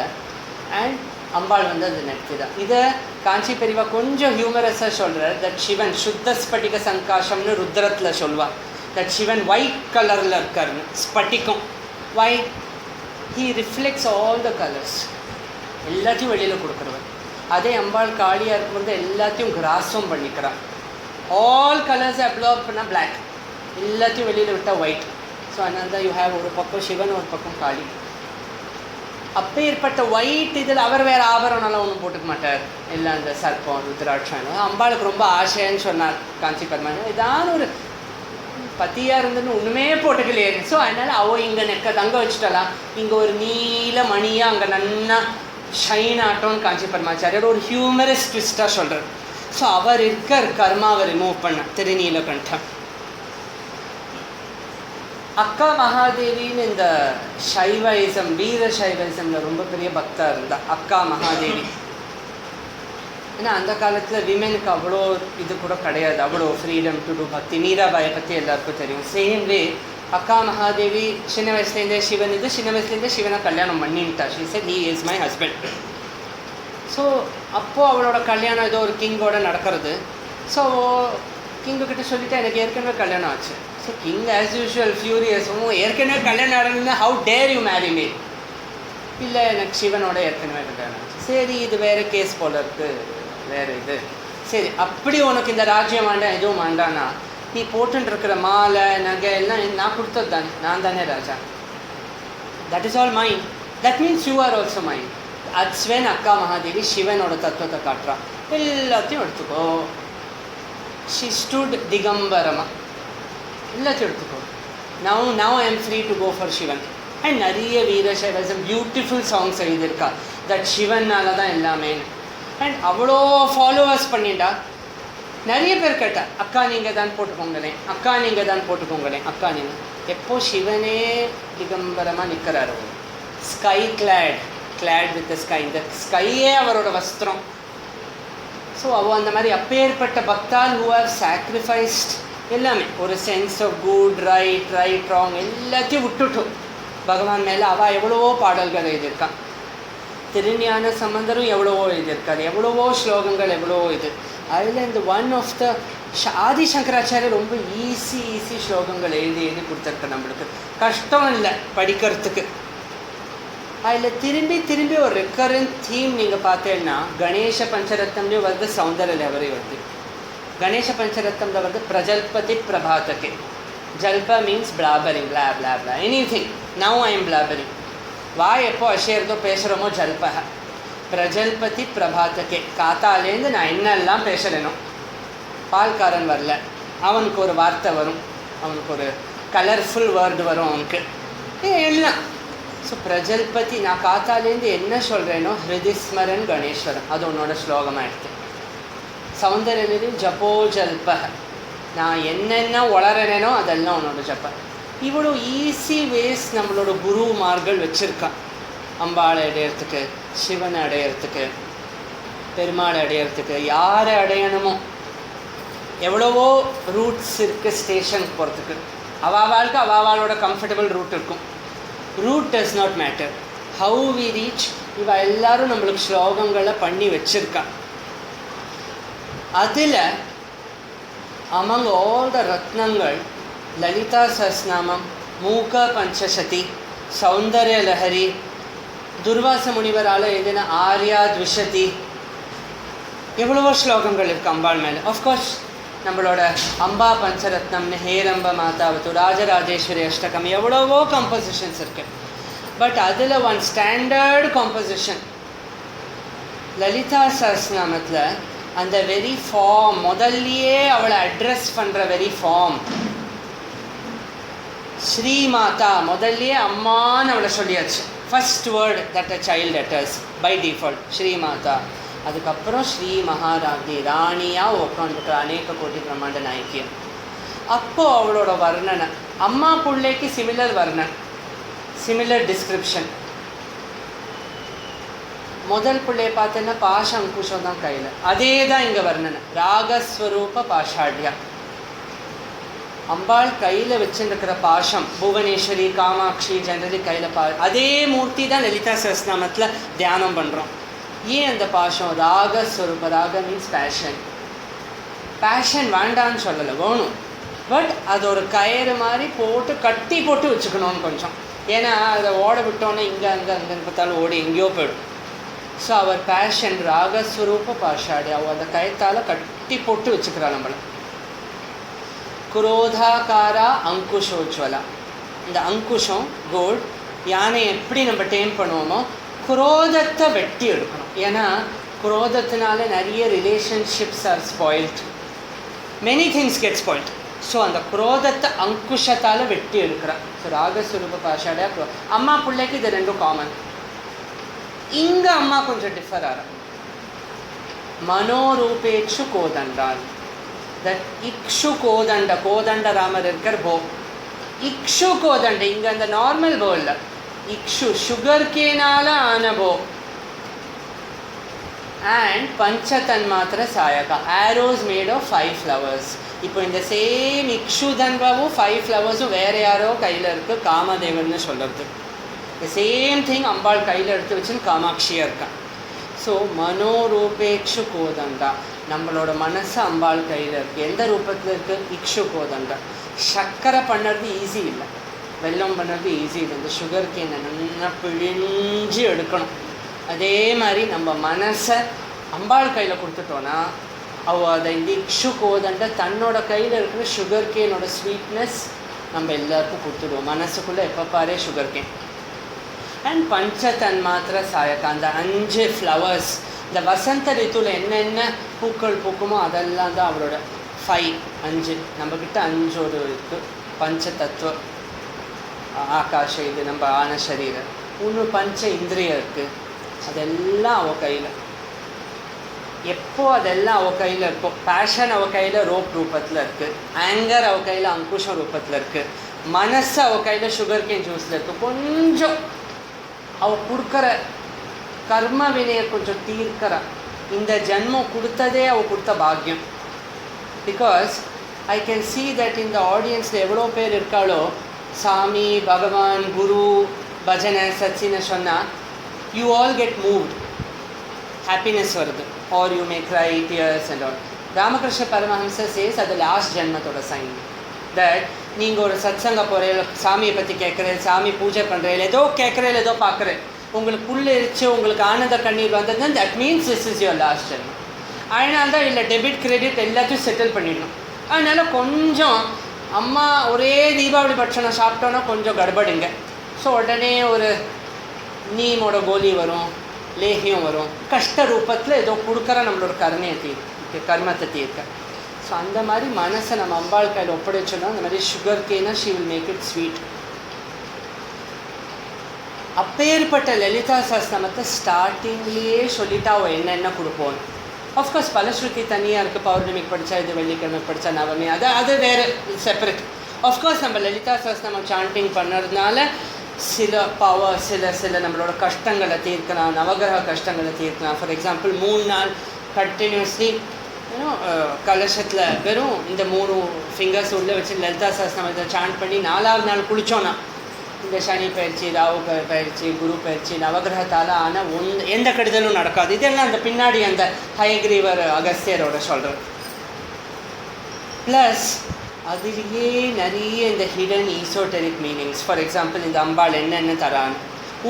அண்ட் அம்பாள் வந்து அது நிறுத்திதான். இதை காஞ்சி பெரியவா கொஞ்சம் ஹியூமரஸாக சொல்கிறார். தட் சிவன் சுத்த ஸ்பட்டிக சங்காஷம்னு ருத்ரத்தில் சொல்வார். தட் சிவன் ஒயிட் கலரில் இருக்காருன்னு, ஸ்பட்டிகம் white, he reflects all the colours, எல்லாத்தையும் வெளியில் கொடுக்குறவர். அதே அம்பாள் காளியாக இருக்கும்போது எல்லாத்தையும் கிராஸும் பண்ணிக்கிறான். ஆல் கலர்ஸை அப்சர்வ் பண்ணால் பிளாக், எல்லாத்தையும் வெளியில் விட்டால் ஒயிட். ஸோ அதனால தான் யூ ஹேவ் ஒரு பக்கம் சிவன் ஒரு பக்கம் காளி. அப்போ ஏற்பட்ட ஒயிட் இதில் அவர் வேறு ஆபரணம்லாம் ஒன்றும் போட்டுக்க மாட்டார், இல்லை அந்த சர்ப்பம் ருத்ராட்சம். அம்பாளுக்கு ரொம்ப ஆசைன்னு சொன்னார் காஞ்சி பத்மநாபன். இதான் ஒரு பத்தியாக இருந்துன்னு ஒன்றுமே போட்டுக்கலையே. ஸோ அதனால் அவள் இங்கே நெக்க தங்க வச்சுட்டலாம், இங்கே ஒரு நீல மணியாக அங்கே நன்னா ஷைன் ஆட்டோன்னு காஞ்சி பரமாச்சாரியர் ஒரு ஹியூமரஸ் ட்விஸ்ட்டாக சொல்கிறார். ஸோ அவர் இருக்கார் கர்மாவை ரிமூவ் பண்ண திருநீலகண்டம். அக்கா மகாதேவின்னு இந்த சைவைசம் வீர சைவைசமில் ரொம்ப பெரிய பக்தாக இருந்தாள் அக்கா மகாதேவி. ஏன்னா அந்த காலத்தில் விமெனுக்கு அவ்வளோ இது கூட கிடையாது, அவ்வளோ ஃப்ரீடம் டு டூ பக்தி. மீராபாயை பற்றி எல்லாருக்கும் தெரியும். சேம் வே அக்கா மகாதேவி சின்ன வயசுலேருந்தே சிவன் இது, சின்ன வயசுலேருந்தே சிவனை கல்யாணம் பண்ணிட்டா. She said he is my husband. So அப்போது அவளோட கல்யாணம் ஏதோ ஒரு கிங்கோட நடக்கிறது. ஸோ கிங்குக்கிட்ட சொல்லிவிட்டு எனக்கு ஏற்கனவே கல்யாணம் ஆச்சு. ஸோ கிங் ஆஸ் யூஷுவல் ஃபியூரியஸும் ஏற்கனவே கல்யாணம் ஆடணும்னா how dare you marry me, இல்லை எனக்கு சிவனோட ஏற்கனவே கல்யாணம் ஆச்சு. சரி இது வேறு கேஸ் போல இருக்குது, வேறு இது. சரி அப்படி உனக்கு இந்த ராஜ்யம் வேண்டாம் எதுவும் வேண்டான்னா நீ போட்டுருக்கிற மாலை நகை எல்லாம் நான் கொடுத்தது தானே, நான் தானே ராஜா. That is all mind, that means you are also mind. அத்ஸ்வன் அக்கா மகாதேவி சிவனோட தத்துவத்தை காட்டுறான். எல்லாத்தையும் எடுத்துக்கோ. ஷி ஸ்டுட் திகம்பரமா, எல்லாத்தையும் எடுத்துக்கோ. Now I am free to go for Sivan. And நிறைய வீர சைவசம் பியூட்டிஃபுல் சாங்ஸ் எழுதியிருக்கா, தட் சிவனால தான் எல்லாமே. அண்ட் அவ்வளோ ஃபாலோவர்ஸ் பண்ணிட்டா. நிறைய பேர் கேட்டா அக்கா நீங்கள் தான் போட்டுக்கோங்களேன், அக்கா நீங்கள் தான் போட்டுக்கோங்களேன், அக்கா நீங்கள். எப்போ சிவனே திகம்பரமாக நிற்கிறாரு, ஸ்கை கிளாட் வித் ஸ்கை, இந்த ஸ்கையே அவரோட வஸ்திரம். ஸோ அவள் அந்த மாதிரி அப்பேற்பட்ட பக்தால் ஹூ ஆர் சாக்ரிஃபைஸ்ட் எல்லாமே, ஒரு sense of good right wrong எல்லாத்தையும் விட்டுட்டோம் பகவான் மேலே. அவள் எவ்வளவோ பாடல்கள் எழுதியிருக்கான். திருஞான சம்பந்தரும் எவ்வளவோ எழுதியிருக்காரு, எவ்வளவோ ஸ்லோகங்கள், எவ்வளவோ இது. அதில் இந்த ஒன் ஆஃப் த ஆதி சங்கராச்சாரியர் ரொம்ப ஈஸி ஸ்லோகங்கள் எழுதி கொடுத்துருக்க. நம்மளுக்கு கஷ்டம் இல்லை படிக்கிறதுக்கு. அதில் திரும்பி ஒரு ரெக்கரண்ட் தீம் நீங்கள் பார்த்தேன்னா கணேச பஞ்சரத்னம்லேயும் வருது, சௌந்தர்ய லஹரி வருது. கணேச பஞ்சரத்னம்ல வருது பிரஜல்பதி பிரபாதகே. ஜல்ப means blabbering, blah blah blah anything. Now I am blabbering. வாய் எப்போ அசைறதோ பேசுகிறோமோ ஜல்பக. பிரஜல்பதி பிரபாதகே, காத்தாலேருந்து நான் என்னெல்லாம் பேசுகிறேனோ. பால்காரன் வரல, அவனுக்கு ஒரு வார்த்தை வரும், அவனுக்கு ஒரு கலர்ஃபுல் வேர்டு வரும், அவனுக்கு எல்லாம். ஸோ பிரஜல்பதி, நான் காத்தாலேருந்து என்ன சொல்கிறேனோ ஹிருதிஸ்மரன் கணேஸ்வரன், அது உன்னோட ஸ்லோகமாக எடுத்து. சௌந்தர்யம் ஜப்போ ஜல்பக, நான் என்னென்ன வளரனேனோ அதெல்லாம் உன்னோட ஜப்ப. இவ்வளோ ஈஸி வேஸ் நம்மளோட குருமார்கள் வச்சுருக்கா. அம்பாளை அடையிறதுக்கு, சிவனை அடையிறதுக்கு, பெருமாளை அடையிறதுக்கு, யாரை அடையணுமோ எவ்வளவோ ரூட்ஸ் இருக்குது. ஸ்டேஷனுக்கு போகிறதுக்கு அவாவாளுக்கு அவாவாளோட கம்ஃபர்டபுள் ரூட் இருக்கும். Route does not matter, how we reach. இவ எல்லாரும் நம்மளுக்கு ஸ்லோகங்களை பண்ணி வச்சுருக்கா. அதில் அமங் ஆல் த ரத்னங்கள் லலிதா சஹஸ்ரநாமம், மூக பஞ்சசதி, சௌந்தர்ய லஹரி, துர்வாச முனிவரால் எழுதின ஆர்யா த்விஷதி, எவ்வளவோ ஸ்லோகங்கள் இருக்குது அம்பாள் மேலே. ஆஃப்கோர்ஸ் நம்மளோட அம்பா பஞ்சரத்னம்னு ஹேரம்ப மாதாவத்து, ராஜராஜேஸ்வரி அஷ்டகம், எவ்வளவோ கம்போசிஷன்ஸ் இருக்குது. பட் அதில் ஒன் ஸ்டாண்டர்ட் காம்போசிஷன் லலிதா சஹஸ்ரநாமத்தில் அந்த வெரி ஃபார்ம், முதல்லையே அவளை அட்ரஸ் பண்ணுற வெரி ஃபார்ம். ஸ்ரீ மாதா முதல்லையே அம்மான்னு அவளை சொல்லியாச்சு. First word that a child utters by default Shri Mata. அதுக்கப்புறம் ஸ்ரீ மகாராஜி, ராணியாக உட்காந்துருக்கிற அநேக கோட்டி பிரம்மாண்ட நாயக்கியம். அப்போது அவளோட வர்ணனை அம்மா பிள்ளைக்கு சிமிலர் வர்ணன். Similar description. முதல் பிள்ளையை பார்த்தேன்னா பாஷ அங்குஷம் தான் கையில், அதே தான் இங்கே வர்ணனை. ராகஸ்வரூப பாஷாட்யா, அம்பாள் கையில் வச்சுருக்கிற பாஷம், புவனேஸ்வரி காமாட்சி ஜெனரலி கையில் அதே மூர்த்தி தான் லலிதா சஹஸ்ரநாமத்தில் தியானம் பண்ணுறோம். ஏன் அந்த பாஷம்? ராகஸ்வரூப, ராக மீன்ஸ் பேஷன். பேஷன் வேண்டான்னு சொல்லலை, வேணும். பட் அது ஒரு கயிறு மாதிரி போட்டு கட்டி போட்டு வச்சுக்கணும்னு கொஞ்சம். ஏன்னா அதை ஓட விட்டோன்னே இங்கே அங்கே அங்கே பார்த்தாலும் ஓடி எங்கேயோ போய்டும். ஸோ அவர் பேஷன் ராகஸ்வரூப பாஷாடி, அவள் அந்த கயத்தால் கட்டி போட்டு வச்சுக்கிறாள் நம்மளை. குரோதாகாரா அங்குஷோஜ்வலா, இந்த அங்குஷம் கோல்ட். யானை எப்படி நம்ம டேம் பண்ணுவோமோ குரோதத்தை வெட்டி எடுக்கணும். ஏன்னா குரோதத்தினால நிறைய relationships are spoiled, many things get spoiled. So அந்த குரோதத்தை அங்குஷத்தால் வெட்டி எடுக்கிறான். ஸோ ராகஸ்வரூப பாஷாடியா அம்மா பிள்ளைக்கு இது ரெண்டும் காமன். இங்கே அம்மா கொஞ்சம் டிஃபர் ஆகிற மனோரூபேட்சு கோதண்டான். தட் இக்ஷு கோதண்ட, கோதண்ட ராமர் இருக்கிற போ, இக்ஷு கோதண்ட இங்கே அந்த நார்மல் போ இல்லை, இக்ஷு சுகர் கேனால ஆன போ. அண்ட் பஞ்சதன்மாத்திர சாயகா, ஆரோஸ் மேட் ஆஃப் 5 flowers. இப்போ இந்த சேம் இக்ஷு தன்வாவும் 5 flowers வேறு யாரோ கையில் இருக்குது, காமதேவன்னு சொல்கிறது. த சேம் திங் அம்பாள் கையில் எடுத்து வச்சுன்னு காமாட்சியாக இருக்கான். ஸோ மனோரூபேக்ஷு கோதண்டா, நம்மளோட மனசு அம்பாள் கையில் இருக்குது. எந்த ரூபத்தில் இருக்குது? இக்ஷு கோதண்டா. சர்க்கரை பண்ணுறது ஈஸி இல்லை, வெல்லம் பண்ணுறது ஈஸி இல்லை. இந்த சுகர் கேனை நல்லா பிழிஞ்சு எடுக்கணும். அதே மாதிரி நம்ம மனசை அம்பாள் கையில் கொடுத்துட்டோன்னா அவள் அதை இந்த இக்ஷு கோதண்டை தன்னோட கையில் இருக்கிற சுகர் கேனோட ஸ்வீட்னஸ் நம்ம எல்லாருக்கும் கொடுத்துடுவோம். மனசுக்குள்ளே எப்போ பாரு சுகர் கேன். அண்ட் பஞ்சதன்மாத்திர சாயக்கா, அந்த 5 flowers. இந்த வசந்த ரித்துவில் என்னென்ன பூக்கள் பூக்குமோ அதெல்லாம் தான் அவளோட 5. நம்மக்கிட்ட 5 ஒரு இருக்குது. பஞ்ச தத்துவ ஆகாஷ, இது நம்ம ஆன சரீரம். 1 பஞ்ச இந்திரியம் இருக்குது. அதெல்லாம் அவள் கையில். எப்போ அதெல்லாம் அவள் கையில் இருக்கும். பேஷன் அவள் கையில் ரோப் ரூபத்தில் இருக்குது. ஆங்கர் அவள் கையில் அங்குஷம் ரூபத்தில் இருக்குது. மனசு அவள் கையில் சுகர் கேன் ஜூஸில் இருக்குது. கொஞ்சம் அவள் கொடுக்குற கர்ம வினையை கொஞ்சம் தீர்க்கிறா. இந்த ஜென்மம் கொடுத்ததே அவள் கொடுத்த பாக்கியம். Because I can see that இந்த ஆடியன்ஸில் எவ்வளோ பேர் இருக்காளோ, சாமி, பகவான், குரு, பஜனை, சச்சின்னு சொன்னால் you all get moved, happiness வருது. Are you may cry, tears and all. Ramakrishna Paramahamsar says அது லாஸ்ட் ஜென்மத்தோட சைன். தட் நீங்கள் ஒரு சத்சங்க போகிறீங்க, சாமியை பற்றி கேட்குறேன், சாமி பூஜை பண்ணுறேன், ஏதோ கேட்குறேன், ஏதோ பார்க்குறேன், உங்களுக்கு புல்லரிச்சு உங்களுக்கு ஆனந்த கண்ணீர் வந்ததுன்னா that means this is your last ஜென்மம். அதனால தான் இல்லை டெபிட் கிரெடிட் எல்லாத்தையும் செட்டில் பண்ணிடணும். அதனால் கொஞ்சம் அம்மா ஒரே தீபாவளி பட்சணம் சாப்பிட்டோன்னா கொஞ்சம் கடுபடுங்க. ஸோ உடனே ஒரு நீமோட கோலி வரும், லேகியம் வரும், கஷ்ட ரூபத்தில் ஏதோ கொடுக்குற நம்மளோட கருணையை தீர்க்க, கர்மத்தை தீர்க்க. ஸோ அந்த மாதிரி மனசை நம்ம அம்பாள் கையில் ஒப்படைச்சோன்னா அந்த மாதிரி சுகர் கேனா she will make it sweet. அப்பேற்பட்ட லலிதா சஹஸ்ரநாமத்தை ஸ்டார்டிங்லேயே சொல்லிட்டா அவள் என்னென்ன கொடுப்போன்னு. ஆஃப்கோர்ஸ் பலஸ்ருதி தனியாக இருக்குது. பௌர்ணமிக்கு படித்தா இது, வெள்ளிக்கிழமை படித்தா நவமி, அது வேறு செப்பரேட். ஆஃப்கோர்ஸ் நம்ம லலிதா சஹஸ்ரநாமம் சாண்டிங் பண்ணுறதுனால சில பவர், சில நம்மளோட கஷ்டங்களை தீர்க்கலாம், நவகிரக கஷ்டங்களை தீர்க்கலாம். ஃபார் எக்ஸாம்பிள் 3 நாள் கண்டினியூஸ்லி கலசத்தில் வெறும் இந்த 3 ஃபிங்கர்ஸ் உள்ளே வச்சு லலிதா சஹஸ்ரநாமத்தை சாண்ட் பண்ணி 4ஆவது நாள் குளித்தோன்னா இந்த சனி பயிற்சி, ராகு பயிற்சி, குரு பயிற்சி, நவகிரகத்தால் ஆனால் எந்த கெடுதலும் நடக்காது. இதெல்லாம் அந்த பின்னாடி அந்த ஹயக்ரீவர் அகஸ்தியரோட சொல்கிறது. ப்ளஸ் அதுலேயே நிறைய இந்த ஹிடன் ஈசோட்டரிக் மீனிங்ஸ். ஃபார் எக்ஸாம்பிள் இந்த அம்பாள் என்னென்ன தரான்னு.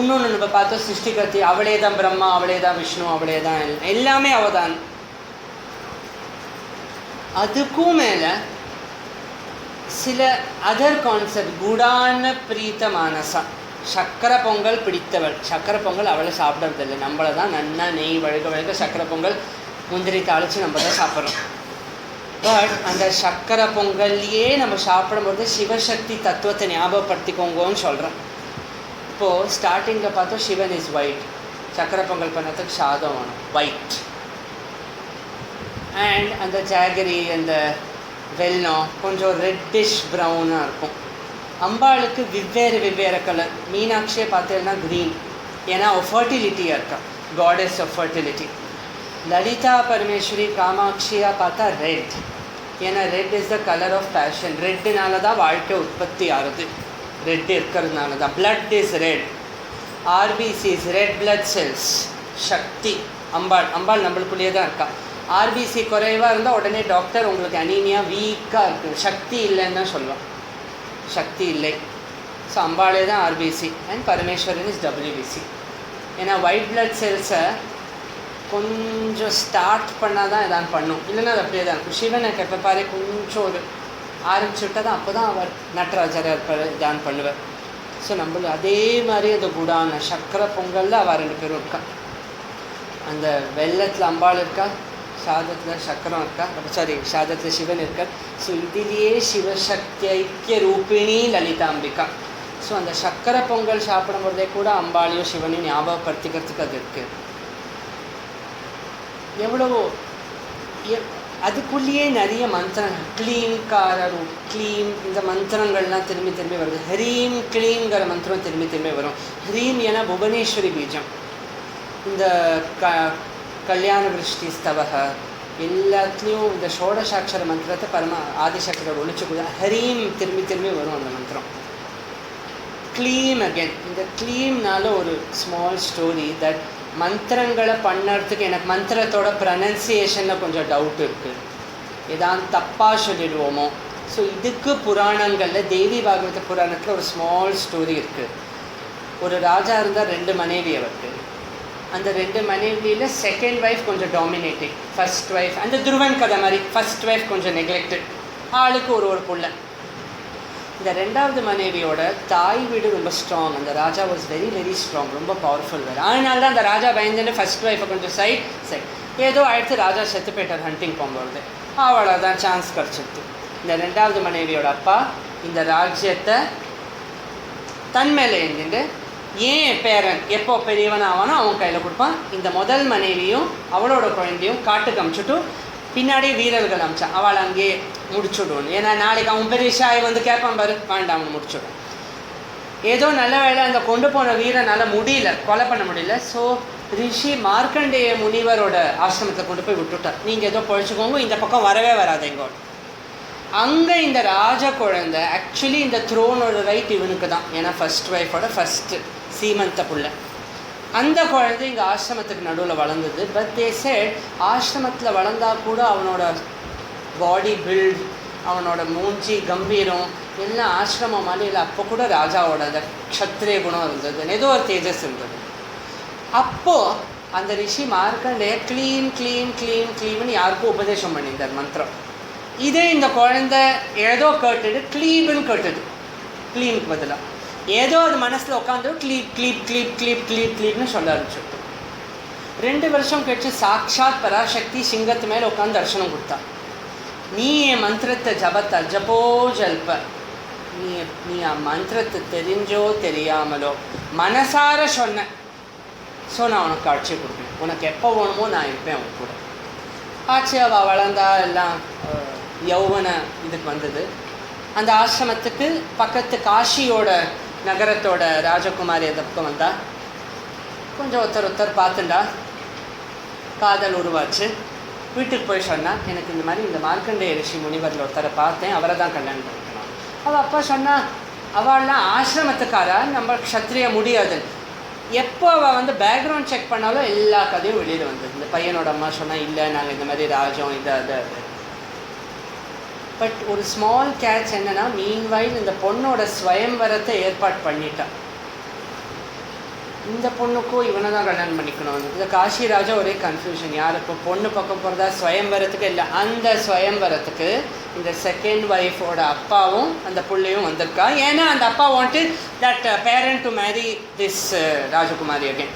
இன்னொன்று நம்ம பார்த்தோம், சிருஷ்டிகர்த்தி அவளே தான் பிரம்மா, அவளே தான் விஷ்ணு, அவளே தான் எல்லாமே அவதான். அதுக்கும் மேலே சில அதர் கான்செப்ட். குடான பிரீத்த மானசா, சக்கரை பொங்கல் பிடித்தவள். சக்கரை பொங்கல் அவளை சாப்பிட்றதில்லை, நம்மளை தான் நன்னா நெய் வழுக்க சக்கரை பொங்கல் முந்திரி தாளித்து நம்ம தான் சாப்பிட்றோம். பட் அந்த சக்கரை பொங்கல்லையே நம்ம சாப்பிடும்போது சிவசக்தி தத்துவத்தை ஞாபகப்படுத்திக்கோங்கன்னு சொல்கிறோம். இப்போது ஸ்டார்டிங்கில் பார்த்தோம் சிவன் இஸ் ஒயிட். சக்கரை பொங்கல் பண்ணதுக்கு சாதம் வேணும், ஒயிட். அண்ட் அந்த ஜாகரி, அந்த வெல்லம் கொஞ்சம் ரெட்டிஷ் ப்ரௌனாக இருக்கும். அம்பாளுக்கு வெவ்வேறு கலர். மீனாட்சியை பார்த்தீங்கன்னா க்ரீன், ஏன்னா ஃபர்டிலிட்டியாக இருக்கா, goddess of fertility. Lalitha Parameshwari காமாட்சியாக பார்த்தா ரெட், ஏன்னா red is the colour of passion. ரெட்டுனால தான் வாழ்க்கை உற்பத்தி ஆகுது, ரெட் இருக்கிறதுனால தான். Blood is red, RBCs red blood cells. Shakti Ambal நம்மளுக்குள்ளேயே தான் இருக்கா. ஆர்பிசி குறைவாக இருந்தால் உடனே டாக்டர் உங்களுக்கு அனீமியா வீக்காக இருக்குது, சக்தி இல்லைன்னு தான் சொல்லுவோம், சக்தி இல்லை. ஸோ அம்பாளே தான் RBC and Parameswaran is WBC. ஏன்னா ஒயிட் பிளட் செல்ஸை கொஞ்சம் ஸ்டார்ட் பண்ணால் தான் இதான் பண்ணும், இல்லைன்னா அது அப்படியே தான் இருக்கும். சிவனுக்கு எப்போ பாரு கொஞ்சம் ஒரு ஆரம்பிச்சுவிட்டால் தான் அப்போ தான் அவர் நடராஜரை இதான் பண்ணுவார். ஸோ நம்மளும் அதே மாதிரி அந்த குடான சக்கரை பொங்கலில் அவள் 2 பேரும் இருக்கா. அந்த வெள்ளத்தில் அம்பாள் இருக்கா, சாதத்தில் சக்கரம் இருக்கா, சாதத்தில் சிவன் இருக்கார். ஸோ இதிலேயே சிவசக்தி ஐக்கிய ரூபிணி லலிதாம்பிகா. ஸோ அந்த சக்கரை பொங்கல் சாப்பிடும்போதே கூட அம்பாளையும் சிவனையும் ஞாபகப்படுத்திக்கிறதுக்கு அது இருக்குது. எவ்வளவோ அதுக்குள்ளேயே நிறைய மந்திரங்கள், க்ளீம்காரரு க்ளீம், இந்த மந்திரங்கள்லாம் திரும்பி வருது. ஹரீம் க்ளீம்ங்கிற மந்திரம் திரும்பி வரும். ஹரீம் ஏன்னா புவனேஸ்வரி பீஜம். இந்த கல்யாண விருஷ்டி ஸ்தவக எல்லாத்துலேயும் இந்த ஷோடசாட்சர மந்திரத்தை ஆதிசக்கரர் ஒழிச்சு கூட ஹரீம் திரும்பி வரும் அந்த மந்திரம். க்ளீம் அகெயின், இந்த க்ளீம்னால ஒரு ஸ்மால் ஸ்டோரி தட் மந்திரங்களை பண்ணுறதுக்கு எனக்கு மந்திரத்தோட ப்ரனன்சியேஷனில் கொஞ்சம் டவுட் இருக்குது, ஏதான் தப்பாக சொல்லிடுவோமோ. ஸோ இதுக்கு புராணங்களில் தேவி பாகவத புராணத்தில் ஒரு ஸ்மால் ஸ்டோரி இருக்குது. ஒரு ராஜா இருந்தால் 2 மனைவி அவருக்கு. அந்த 2 மனைவியில் செகண்ட் ஒய்ஃப் கொஞ்சம் டாமினேட்டிங், ஃபர்ஸ்ட் ஒய்ஃப் அந்த துருவன் கதை மாதிரி ஃபர்ஸ்ட் ஒய்ஃப் கொஞ்சம் நெக்லெக்டட், ஆளுக்கு ஒரு புள்ள. இந்த 2வது மனைவியோட தாய் வீடு ரொம்ப ஸ்ட்ராங். அந்த ராஜா வாஸ் வெரி ஸ்ட்ராங், ரொம்ப பவர்ஃபுல் வேறு. அதனால தான் அந்த ராஜா பயந்துட்டு ஃபர்ஸ்ட் ஒய்ஃபை கொஞ்சம் சைட் ஏதோ ஆயிடுத்து. ராஜா செத்து போயிட்டார் ஹண்டிங் போகும்போது, அவளை தான் சான்ஸ் கிடச்சிடுது. இந்த 2வது மனைவியோட அப்பா இந்த ராஜ்யத்தை தன் மேலே எழுந்துட்டு ஏன் பேரன் எப்போ பெரியவனாவானோ அவன் கையில் கொடுப்பான். இந்த முதல் மனைவியும் அவளோட குழந்தையும் காட்டுக்கு அமிச்சுட்டு பின்னாடியே வீரர்கள் அமிச்சான், அவளை அங்கேயே முடிச்சுடுவோம். ஏன்னா நாளைக்கு அவன் பெரிய ஷாய் வந்து கேட்பான் பாரு, வேண்டாம் அவனை முடிச்சுடும். ஏதோ நல்ல வேலை அந்த கொண்டு போன வீரனால் முடியல, கொலை பண்ண முடியல. ஸோ ரிஷி மார்க்கண்டேய முனிவரோட ஆசிரமத்தை கொண்டு போய் விட்டுட்டார், நீங்கள் ஏதோ பொழைச்சிக்கோங்க, இந்த பக்கம் வரவே வராதுங்க. அங்கே இந்த ராஜ குழந்தை ஆக்சுவலி இந்த த்ரோனோட ரைட் இவனுக்கு தான், ஏன்னா ஃபர்ஸ்ட் ஒய்ஃபோட ஃபஸ்ட்டு சீமந்த புள்ள. அந்த குழந்தை இங்கே ஆசிரமத்துக்கு நடுவில் வளர்ந்தது. பட் தே செட் ஆசிரமத்தில் வளர்ந்தா கூட அவனோட பாடி பில்ட், அவனோட மூஞ்சி கம்பீரம் எல்லாம் ஆசிரமம் மாலையில். அப்போ கூட ராஜாவோட அந்த க்ஷத்ரிய குணம் இருந்தது, ஏதோ ஒரு தேஜஸ் இருந்தது. அப்போது அந்த ரிஷி மார்க்கண்டே க்ளீம்னு யாருக்கும் உபதேசம் பண்ணியிருந்தார் மந்திரம். இதே இந்த குழந்தை ஏதோ கேட்டுட்டு க்ளீப்னு கேட்டுது, க்ளீம்க்கு பதிலாக ஏதோ அது மனசில் உட்காந்து க்ளீப்னு சொல்ல ஆரம்பிச்சுட்டு 2 வருஷம் கழிச்சு சாக்ஷாத் பராசக்தி சிங்கத்து மேலே உட்காந்து தரிசனம் கொடுத்தா. நீ என் மந்திரத்தை ஜபோ ஜல்ப, நீ ஆ மந்திரத்தை தெரிஞ்சோ தெரியாமலோ மனசார சொன்ன. ஸோ நான் உனக்கு காட்சி கொடுப்பேன், உனக்கு எப்போ வேணுமோ நான் இருப்பேன் அவன் கூட. ஆச்சு அவள் வளர்ந்தா, எல்லாம் யௌவன இதுக்கு வந்தது. அந்த ஆசிரமத்துக்கு பக்கத்து காஷியோட நகரத்தோட ராஜகுமாரி அந்த பக்கம் வந்தா. கொஞ்சம் ஒருத்தர் பார்த்துண்டா, காதல் உருவாச்சு. வீட்டுக்கு போய் சொன்னால் எனக்கு இந்த மாதிரி இந்த மார்க்கண்டேய ரிஷி முனிவரில் ஒருத்தரை பார்த்தேன், அவரை தான் கல்யாணம் பண்ணிக்கணும். அவள் அப்பா சொன்னால் அவள்லாம் ஆசிரமத்துக்காரா, நம்ம க்ஷத்ரிய முடியாது. எப்போ அவள் வந்து பேக்ரவுண்ட் செக் பண்ணாலும் எல்லா கதையும் வெளியில் வந்தது. இந்த பையனோட அம்மா சொன்னால் இல்லை நாங்கள் இந்த மாதிரி ராஜம் இது அது. பட் ஒரு ஸ்மால் கேட்ச் என்னென்னா, மீன்வைல் இந்த பொண்ணோட ஸ்வயம்வரத்தை ஏற்பாடு பண்ணிட்டான். இந்த பொண்ணுக்கும் இவனை தான் கல்யாணம் பண்ணிக்கணும். இந்த காஷி ராஜா ஒரே கன்ஃபியூஷன், யார் இப்போ பொண்ணு பக்கம் போகிறதா ஸ்வயம்வரத்துக்கு இல்லை. அந்த ஸ்வயம்வரத்துக்கு இந்த செகண்ட் ஒய்ஃபோட அப்பாவும் அந்த பிள்ளையும் வந்திருக்கா. ஏன்னா அந்த அப்பா wanted that parent to marry this Rajakumari again.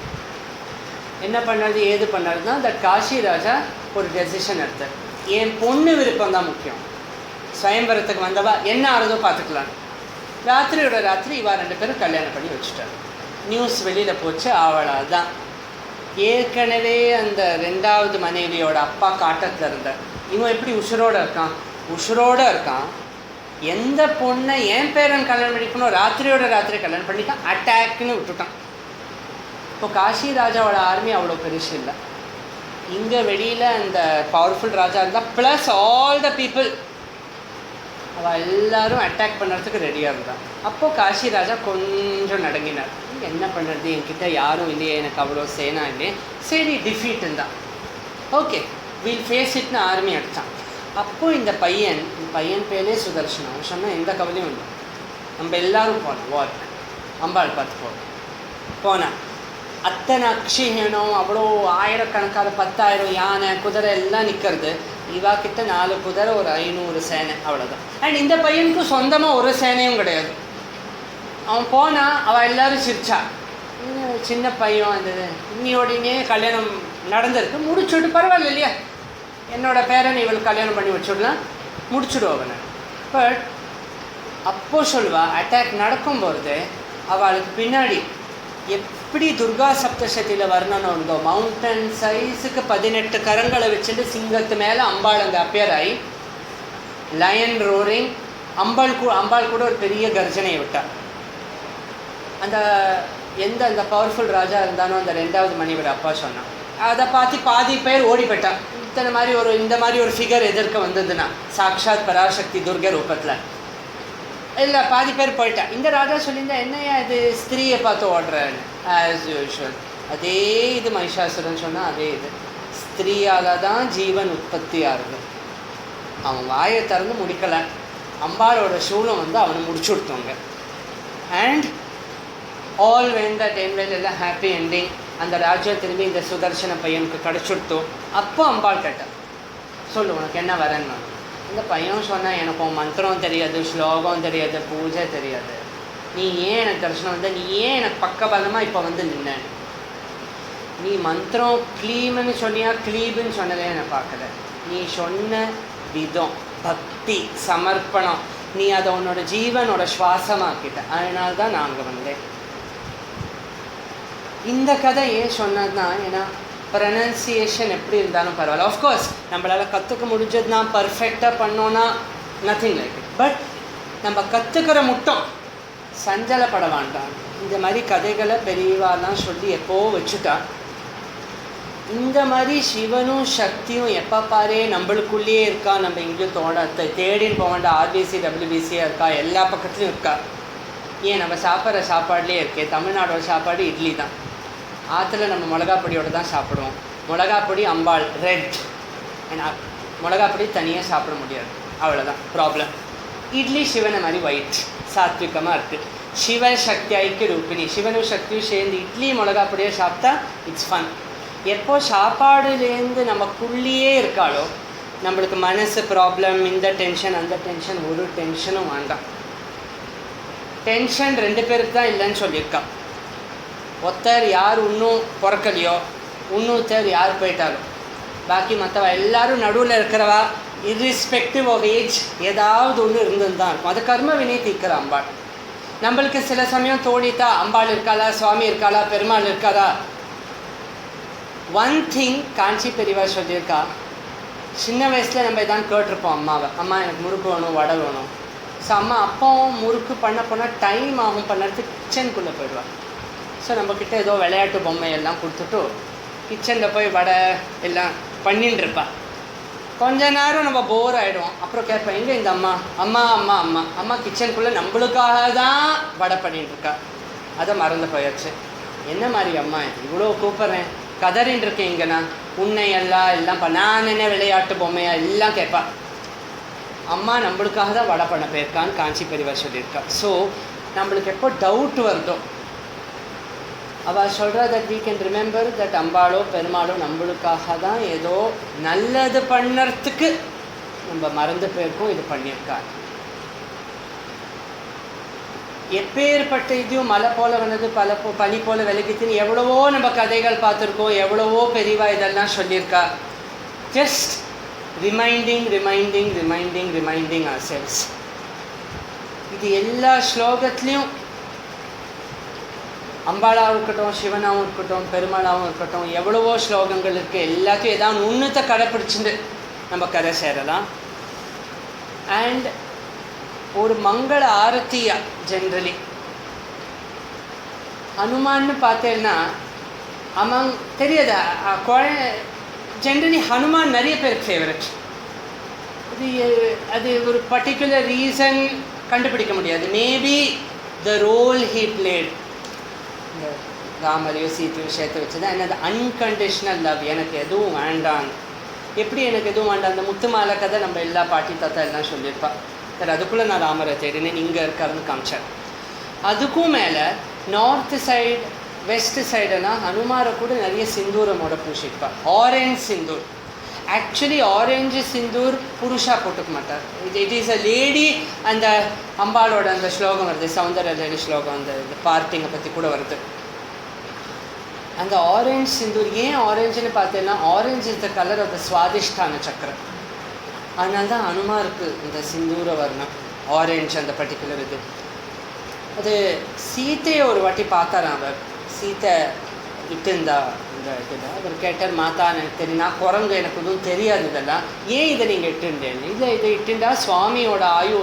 என்ன பண்ணுறது ஏது பண்ணுறதுனா தட் காஷி ராஜா ஒரு டெசிஷன் எடுத்தார், என் பொண்ணு விருப்பம் தான் முக்கியம், ஸ்வயம்பரத்துக்கு வந்தவா என்ன ஆகுதோ பார்த்துக்கலாம். ராத்திரியோட ராத்திரி இவா 2 பேரும் கல்யாணம் பண்ணி வச்சுட்டார். நியூஸ் வெளியில் போச்சு, அவளால் தான். ஏற்கனவே அந்த 2வது மனைவியோட அப்பா காட்டத்தில் இருந்தார். இவன் எப்படி உசுரோடு இருக்கான், எந்த பொண்ணை என் பேரன் கல்யாணம் பண்ணிக்கணும், ராத்திரியோட ராத்திரி கல்யாணம் பண்ணிட்டான், அட்டாக்னு விட்டுட்டான். இப்போ காஷி ராஜாவோட ஆர்மி அவ்வளோ பெருசு இல்லை. இங்கே வெளியில் அந்த பவர்ஃபுல் ராஜா இருந்தால் ப்ளஸ் ஆல் த பீப்புள் அவள் எல்லோரும் அட்டாக் பண்ணுறதுக்கு ரெடியாக இருந்தான். அப்போது காஷி ராஜா கொஞ்சம் நடங்கினார். என்ன பண்ணுறது, என்கிட்ட யாரும் இல்லையே, எனக்கு அவ்வளோ சேனா இல்லையே, சரி டிஃபீட் இருந்தான். ஓகே வில் ஃபேஸ் இட்னு ஆர்மி அடித்தான். அப்போது இந்த பையன் பேரே சுதர்ஷனம். அவன் சொன்னால் எந்த கவலையும் இல்லை, நம்ம எல்லோரும் போனோம் வார்க்கு, அம்பாள் பார்த்து போனான். அத்தனை அக்ஷிஹனம், அவ்வளோ ஆயிரக்கணக்கான 10,000 யானை குதிரை எல்லாம் நிற்கிறது. இவா கிட்ட 4 குதிரை, ஒரு 500 சேனை, அவ்வளோதான். அண்ட் இந்த பையனுக்கு சொந்தமாக ஒரு சேனையும் கிடையாது. அவன் போனால் அவள் எல்லோரும் சிரிச்சா. சின்ன பையன் அந்த இன்னியோடையே கல்யாணம் நடந்திருக்கு, முடிச்சுட்டு பரவாயில்ல இல்லையா, என்னோடய பேரனை இவளுக்கு கல்யாணம் பண்ணி வச்சுடலாம், முடிச்சுடுவாங்க. பட் அப்போது சொல்லுவா, அட்டாக் நடக்கும்போது அவளுக்கு பின்னாடி எப்படி துர்கா சப்தசதியில் வர்ணனம் உண்டோ, மவுண்டன் சைஸுக்கு 18 கரங்களை வச்சுட்டு சிங்கத்து மேலே அம்பாள் அங்கே அப்பியர் ஆகி லயன் ரோரிங், அம்பாள் கூட ஒரு பெரிய கர்ஜனையை விட்டாள். அந்த பவர்ஃபுல் ராஜா இருந்தானோ அந்த 2வது மணியோட அப்பா சொன்னான். அதை பார்த்து பாதி பேர் ஓடி போயிட்டான். இந்த மாதிரி ஒரு ஃபிகர் எதிர்க்க வந்ததுன்னா சாக்ஷாத் பராசக்தி துர்கை ரூபத்தில் இல்லை, பாதி பேர் போயிட்டான். இந்த ராஜா சொல்லியிருந்தா என்னையா இது ஸ்திரீயை பார்த்து ஓடுறேன்னு. ஆஸ் யூஷுவல் அதே இது மகிஷாசுரன் சொன்னால் அதே இது, ஸ்திரீயால் தான் ஜீவன் உற்பத்தி ஆகுது. அவன் வாயை திறந்து முடிக்கலை, அம்பாளோட சூலம் அவனை முடிச்சு கொடுத்தவங்க. அண்ட் ஆல் வென் தட் என்வெல் எல்லாம் ஹாப்பி என்டிங். அந்த ராஜ்யம் திரும்பி இந்த சுதர்சன பையனுக்கு கிடச்சுடுத்தோம். அப்போ அம்பாள் கேட்டான், சொல்லு உனக்கு என்ன வரேன்னு. இந்த பையன் சொன்னால் எனக்கு மந்திரம் தெரியாது, ஸ்லோகம் தெரியாது, பூஜை தெரியாது, நீ ஏன் எனக்கு தரிசனம் வந்த, நீ ஏன் எனக்கு பக்கபலமாக இப்போ நின்ன, நீ மந்திரம் க்ளீம்னு சொன்னியா க்ளீபுன்னு சொன்னதே நான் பார்க்கல, நீ சொன்ன விதம் பக்தி சமர்ப்பணம், நீ அதை உன்னோட ஜீவனோட சுவாசமாக்கிட்ட, அதனால தான் நான் அங்கே வந்தேன். இந்த கதை ஏன் சொன்னதுன்னா, ஏன்னா ப்ரனன்சியேஷன் எப்படி இருந்தாலும் பரவாயில்ல. ஆஃப்கோர்ஸ் நம்மளால் கற்றுக்க முடிஞ்சதுன்னா பர்ஃபெக்டாக பண்ணோன்னா நத்திங் லைக் இட். பட் நம்ம கற்றுக்கிற முட்டம் சஞ்சலப்பட வேண்டாம். இந்த மாதிரி கதைகளை பெரியவாலாம் சொல்லி எப்போ வச்சுட்டா, இந்த மாதிரி சிவனும் சக்தியும் எப்போ பாரு நம்மளுக்குள்ளேயே இருக்கா, நம்ம எங்கேயும் தேடின்னு போக வேண்டாம். ஆர்பிசி டபிள்யூபிசியாக இருக்கா, எல்லா பக்கத்துலையும் இருக்கா. ஏன் நம்ம சாப்பிட்ற சாப்பாடுலேயே இருக்கே, தமிழ்நாடோட சாப்பாடு இட்லி தான். ஆற்றுல நம்ம மிளகாப்பொடியோடு தான் சாப்பிடுவோம். மிளகாப்பொடி அம்பாள் ரெட், ஏன்னா மிளகாப்பொடி தனியாக சாப்பிட முடியாது, அவ்வளோதான் ப்ராப்ளம். இட்லி சிவனை மாதிரி ஒயிட் சாத்விகமாக இருக்குது. சிவ சக்தி ஐக்கிய ரூபிணி, சிவனும் சக்தியும் சேர்ந்து இட்லி மிளகாப்பொடியை சாப்பிட்டா இட்ஸ் ஃபன். எப்போ சாப்பாடுலேருந்து நமக்குள்ளேயே இருக்காளோ நம்மளுக்கு மனசு ப்ராப்ளம், இந்த டென்ஷன் அந்த டென்ஷன், ஒரு டென்ஷனும் வேண்டாம். டென்ஷன் 2 பேருக்கு தான் இல்லைன்னு சொல்லியிருக்கா. ஒருத்தர் யார் இன்னும் பிறக்கலையோ, இன்னொருத்தர் யார் போயிட்டாலும், பாக்கி மற்றவா எல்லோரும் நடுவில் இருக்கிறவா இர்ரிஸ்பெக்டிவ் ஆஃப் ஏஜ் ஏதாவது ஒன்று இருந்தது தான் இருக்கும். அது கர்ம வினை தீர்க்கிற அம்பாள். நம்மளுக்கு சில சமயம் தோணித்தா அம்பாள் இருக்காளா, சுவாமி இருக்காளா, பெருமாள் இருக்காளா. ஒன் திங் காஞ்சி பெரியவா சொல்லியிருக்கா, சின்ன வயசில் நம்ம இதான் கேட்டிருப்போம் அம்மாவை, அம்மா எனக்கு முறுக்கு வேணும், வடை வேணும். ஸோ அம்மா அப்பவும் முறுக்கு பண்ண போனால் டைம் ஆகும் பண்ணுறதுக்கு கிச்சனுக்குள்ளே போயிடுவாள். ஸோ நம்மக்கிட்ட ஏதோ விளையாட்டு பொம்மை எல்லாம் கொடுத்துட்டு கிச்சனில் போய் வடை எல்லாம் பண்ணின்னு இருப்பா. கொஞ்ச நேரம் நம்ம போர் ஆகிடுவோம். அப்புறம் கேட்பேன், எங்கே இந்த அம்மா, அம்மா அம்மா அம்மா அம்மா கிச்சனுக்குள்ளே நம்மளுக்காக தான் வடை பண்ணிகிட்ருக்கா. அதை மறந்து போயாச்சு. என்ன மாதிரி அம்மா இது, இவ்வளோ கூப்பிட்றேன் கதறின்னு இருக்கேன் இங்கேண்ணா, உன்னை எல்லாம் நான் என்ன விளையாட்டு பொம்மையா எல்லாம் கேட்பா. அம்மா நம்மளுக்காக தான் வடை பண்ண போயிருக்கான்னு காஞ்சி பெரியவா சொல்லியிருக்கா. ஸோ நம்மளுக்கு எப்போ டவுட் வருதோ அவள் சொல்கிறா that we can remember that அம்பாளோ பெருமாளோ நம்மளுக்காக தான் ஏதோ நல்லது பண்ணுறதுக்கு நம்ம மறந்து போயிருக்கோம், இது பண்ணியிருக்கா. எப்பேற்பட்ட இதையும் மலை போல வந்தது பனி போல விலகித்துன்னு எவ்வளவோ நம்ம கதைகள் பார்த்துருக்கோம், எவ்வளவோ பெரியவா இதெல்லாம் சொல்லியிருக்கா. Just reminding ourselves. இது எல்லா ஸ்லோகத்துலேயும் அம்பாளாகவும் இருக்கட்டும், சிவனாகவும் இருக்கட்டும், பெருமாளாகவும் இருக்கட்டும், எவ்வளவோ ஸ்லோகங்கள் இருக்குது. எல்லாத்தையும் ஏதாவது ஒன்றுத்தை கடைப்பிடிச்சிட்டு நம்ம கதை சேரலாம். அண்ட் ஒரு மங்கள ஆரத்தியாக ஜென்ரலி ஹனுமான்னு பார்த்தேன்னா அமங் தெரியாது ஜென்ரலி ஹனுமான் நிறைய பேருக்கு ஃபேவரட். அது ஒரு பர்டிகுலர் ரீசன் கண்டுபிடிக்க முடியாது. Maybe the role he played இந்த ராமரையோ சீத்தை விஷயத்தை வச்சு தான் என்னது அன்கண்டிஷ்னல் லவ். எனக்கு எதுவும் வேண்டாம். எப்படி எனக்கு எதுவும் வேண்டாம்? அந்த முத்துமாலை கதை நம்ம எல்லா பாட்டி தாத்தா எல்லாம் சொல்லியிருப்பா. சரி, அதுக்குள்ளே நான் ராமரை தேடினேன், இங்கே இருக்காருன்னு காமிச்சேன். அதுக்கும் மேலே நார்த்து சைடு வெஸ்ட் சைடுனா ஹனுமாரை கூட நிறைய சிந்தூரமோட பூசிப்பா. Orange sindoor. Actually orange sindoor புருஷா போட்டுக்க மாட்டார். It is a lady. அந்த அம்பாளோட அந்த ஸ்லோகம் வருது, சௌந்தர்ய லேடி ஸ்லோகம், அந்த பார்ட்டிங்கை பற்றி கூட வருது. அந்த ஆரஞ்ச் சிந்தூர் ஏன் ஆரஞ்சுன்னு பார்த்தேன்னா, orange is the colour of the Swadhisthana சக்கரம். அதனால தான் ஹனுமாருக்கு இந்த சிந்தூர வர்ணம் ஆரஞ்சு, அந்த பர்டிகுலர் இது. அது சீத்தையை ஒரு வாட்டி பார்த்தாராம் அவர். சீத்தை இட்டுந்தா இந்த இதில் அவர் கேட்டார், மாதா எனக்கு தெரியும், நான் குரங்கு, எனக்கு எதுவும் தெரியாது இதெல்லாம், ஏன் இதை நீங்கள் இட்டுண்டேன்னு. இதை இட்டுண்டா சுவாமியோட ஆயு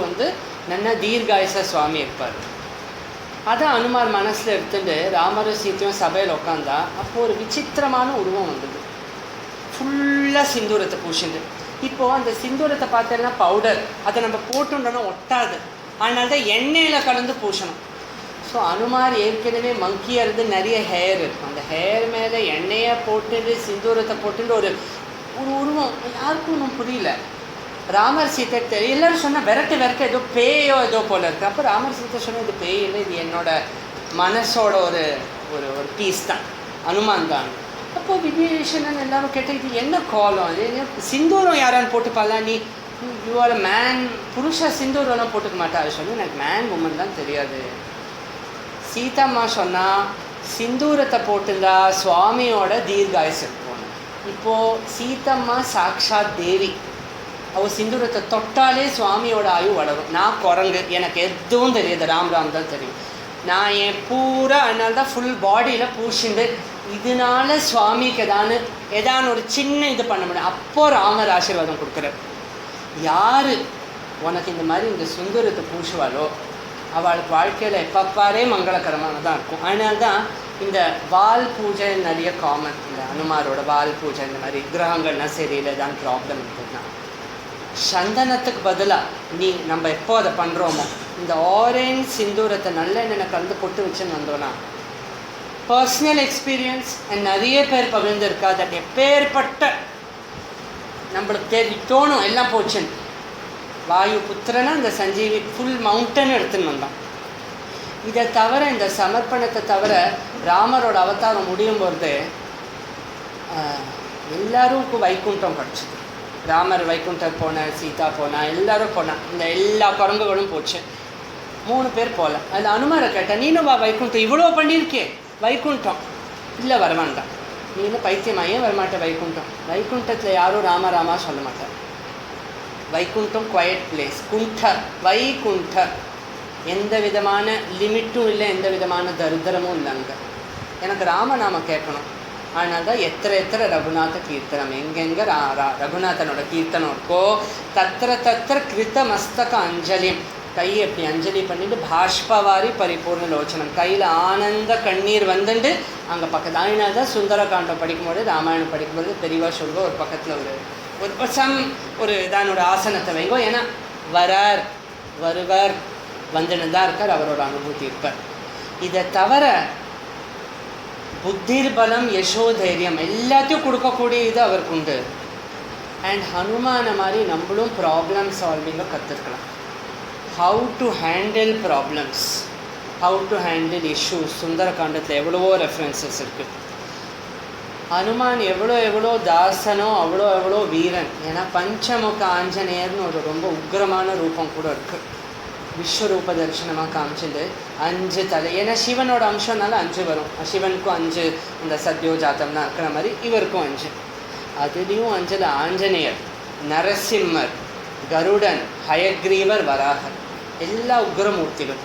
நல்லா தீர்காயச சுவாமி இருப்பார். அதான் அனுமார் மனசில் எடுத்துட்டு ராமரும் சீத்தையும் சபையில் உட்காந்தா அப்போது ஒரு விசித்திரமான உருவம் வந்தது. ஃபுல்லாக சிந்தூரத்தை பூசிண்டு. இப்போது அந்த சிந்தூரத்தை பார்த்தேன்னா பவுடர், அதை நம்ம போட்டுட்டோன்னா ஒட்டாது. அதனால தான் எண்ணெயில் கலந்து பூசணும். ஸோ அனுமார் ஏற்கனவே மங்கியாக இருந்து நிறைய ஹேர் இருக்கும். அந்த ஹேர் மேலே எண்ணெயை போட்டுட்டு சிந்தூரத்தை போட்டுட்டு ஒரு உருவம் யாருக்கும் ஒன்றும் புரியல. ராமர் சீத்தை தெரியும். எல்லோரும் சொன்னால் விரட்டு ஏதோ பேயோ ஏதோ போல் இருக்குது. அப்போ ராமர் சீத்தை சொன்னால் இது பேய் இல்லை, இது என்னோட மனசோட ஒரு ஒரு ஒரு பீஸ் தான், அனுமான் தான். அப்போது விபீஷணன் எல்லாரும் கேட்டால் இது என்ன கோலம், இது சிந்தூரம் யாரான்னு போட்டுப்பாளா, நீ யூஆர் மேன், புருஷ சிந்தூரம்லாம் போட்டுக்க மாட்டாரு சொல்லி, எனக்கு மேன் உமன் தான் தெரியாது. சீதாம்மா சொன்னால் சிந்தூரத்தை போட்டுருந்தா சுவாமியோட தீர்காயுசு இருக்கும். இப்போது சீதம்மா சாக்ஷாத் தேவி, அவள் சிந்தூரத்தை தொட்டாலே சுவாமியோட ஆயு வளரும். நான் குரங்கு, எனக்கு எதுவும் தெரியாது, ராம் தான் தெரியும். நான் என் பூரா அதனால தான் ஃபுல் பாடியில் பூசிண்டு இதனால சுவாமிக்கு ஏதான ஒரு சின்ன இது பண்ண முடியும். அப்போது ராமர் ஆசீர்வாதம் கொடுக்குறார். யார் உனக்கு இந்த மாதிரி இந்த சுந்தரத்தை பூசுவாளோ அவளுக்கு வாழ்க்கையில் எப்பப்பாரே மங்களகரமானதாக இருக்கும். அதனால தான் இந்த வால் பூஜை நிறைய காமன். இந்த அனுமாரோட வால் பூஜை, இந்த மாதிரி கிரகங்கள்லாம் சரியில்லை தான் ப்ராப்ளம் இருக்குதுன்னா, சந்தனத்துக்கு பதிலாக நம்ம எப்போ அதை பண்ணுறோமோ இந்த ஆரஞ்ச் சிந்தூரத்தை நல்லெண்ணெய் கலந்து பொட்டு வச்சுன்னு வந்தோன்னா, பர்சனல் எக்ஸ்பீரியன்ஸ் நிறைய பேர் பகிர்ந்துருக்கா. அது எப்பேற்பட்ட நம்மளுக்கு தோணும் எல்லாம் போச்சுன்னு. வாயு புத்திரனா இந்த சஞ்சீவி ஃபுல் மவுண்டன் எடுத்துன்னு வந்தான். இதை தவிர இந்த சமர்ப்பணத்தை தவிர ராமரோட அவதாரம் முடியும் போது எல்லாருக்கும் வைகுண்டம் கிடச்சிது. ராமர் வைகுண்டம் போனார், சீதா போனா, எல்லாரும் போனான். இந்த எல்லா குரங்குகளும் போச்சு. 3 பேர் போகல. அதில் அனுமாரை கேட்டேன், நீனும் வா வைகுண்டம், இவ்வளோ பண்ணியிருக்கே வைகுண்டம். இல்லை வரமாட்டான். நீ இன்னும் பைத்தியமாயே வரமாட்டேன் வைகுண்டம். வைகுண்டத்தில் யாரும் ராமா சொல்ல மாட்டார். Vaikuntham quiet place. வைகுண்ட எந்த விதமான லிமிட்டும் இல்லை, எந்த விதமான தரித்திரமும் இல்லை. அங்கே எனக்கு ராமநாம கேட்கணும். அதனால தான் எத்திர ரகுநாத கீர்த்தனம், எங்கெங்கே ரகுநாதனோட கீர்த்தனம் இருக்கோ தத்திர கிருத்த மஸ்தக அஞ்சலியும், கையை எப்படி அஞ்சலி பண்ணிட்டு பாஷ்பவாரி பரிபூர்ண லோச்சனம், கையில் ஆனந்த கண்ணீர் வந்துட்டு அங்கே பக்கத்து. அதனால தான் சுந்தரகாண்டம் படிக்கும்போது, ராமாயணம் படிக்கும்போது பெரியவா சொல்லுவோம் ஒரு பக்கத்தில் ஒரு தானோட ஆசனத்தை வைங்கோ. ஏன்னா வருவர் வந்துன்னு தான் இருக்கார், அவரோட அனுபூதி இருப்பார். இதை தவிர புத்திர் பலம், யசோ தைரியம் எல்லாத்தையும் கொடுக்கக்கூடிய இது அவருக்கு உண்டு. அண்ட் ஹனுமான மாதிரி நம்மளும் ப்ராப்ளம் சால்விங்கை கற்றுக்கலாம். How to handle problems, how to handle issues. சுந்தரகாண்டத்தில் எவ்வளவோ ரெஃபரன்சஸ் இருக்குது. ஹனுமான் எவ்வளோ தாசனோ அவ்வளோ வீரன். ஏன்னா பஞ்சமுக ஆஞ்சநேயர்னு ஒரு ரொம்ப உக்ரமான ரூபம் கூட இருக்குது. விஸ்வரூப தரிசனமாக காமிச்சிட்டு 5 தலை. ஏன்னா சிவனோட அம்சம்னால 5 வரும். சிவனுக்கும் 5 இந்த சத்யோஜாத்தம்னா இருக்கிற மாதிரி இவருக்கும் 5. அதுலேயும் 5 ஆஞ்சநேயர், நரசிம்மர், கருடன், ஹயக்ரீவர், வராகர், எல்லா உக்ரமூர்த்திகள்.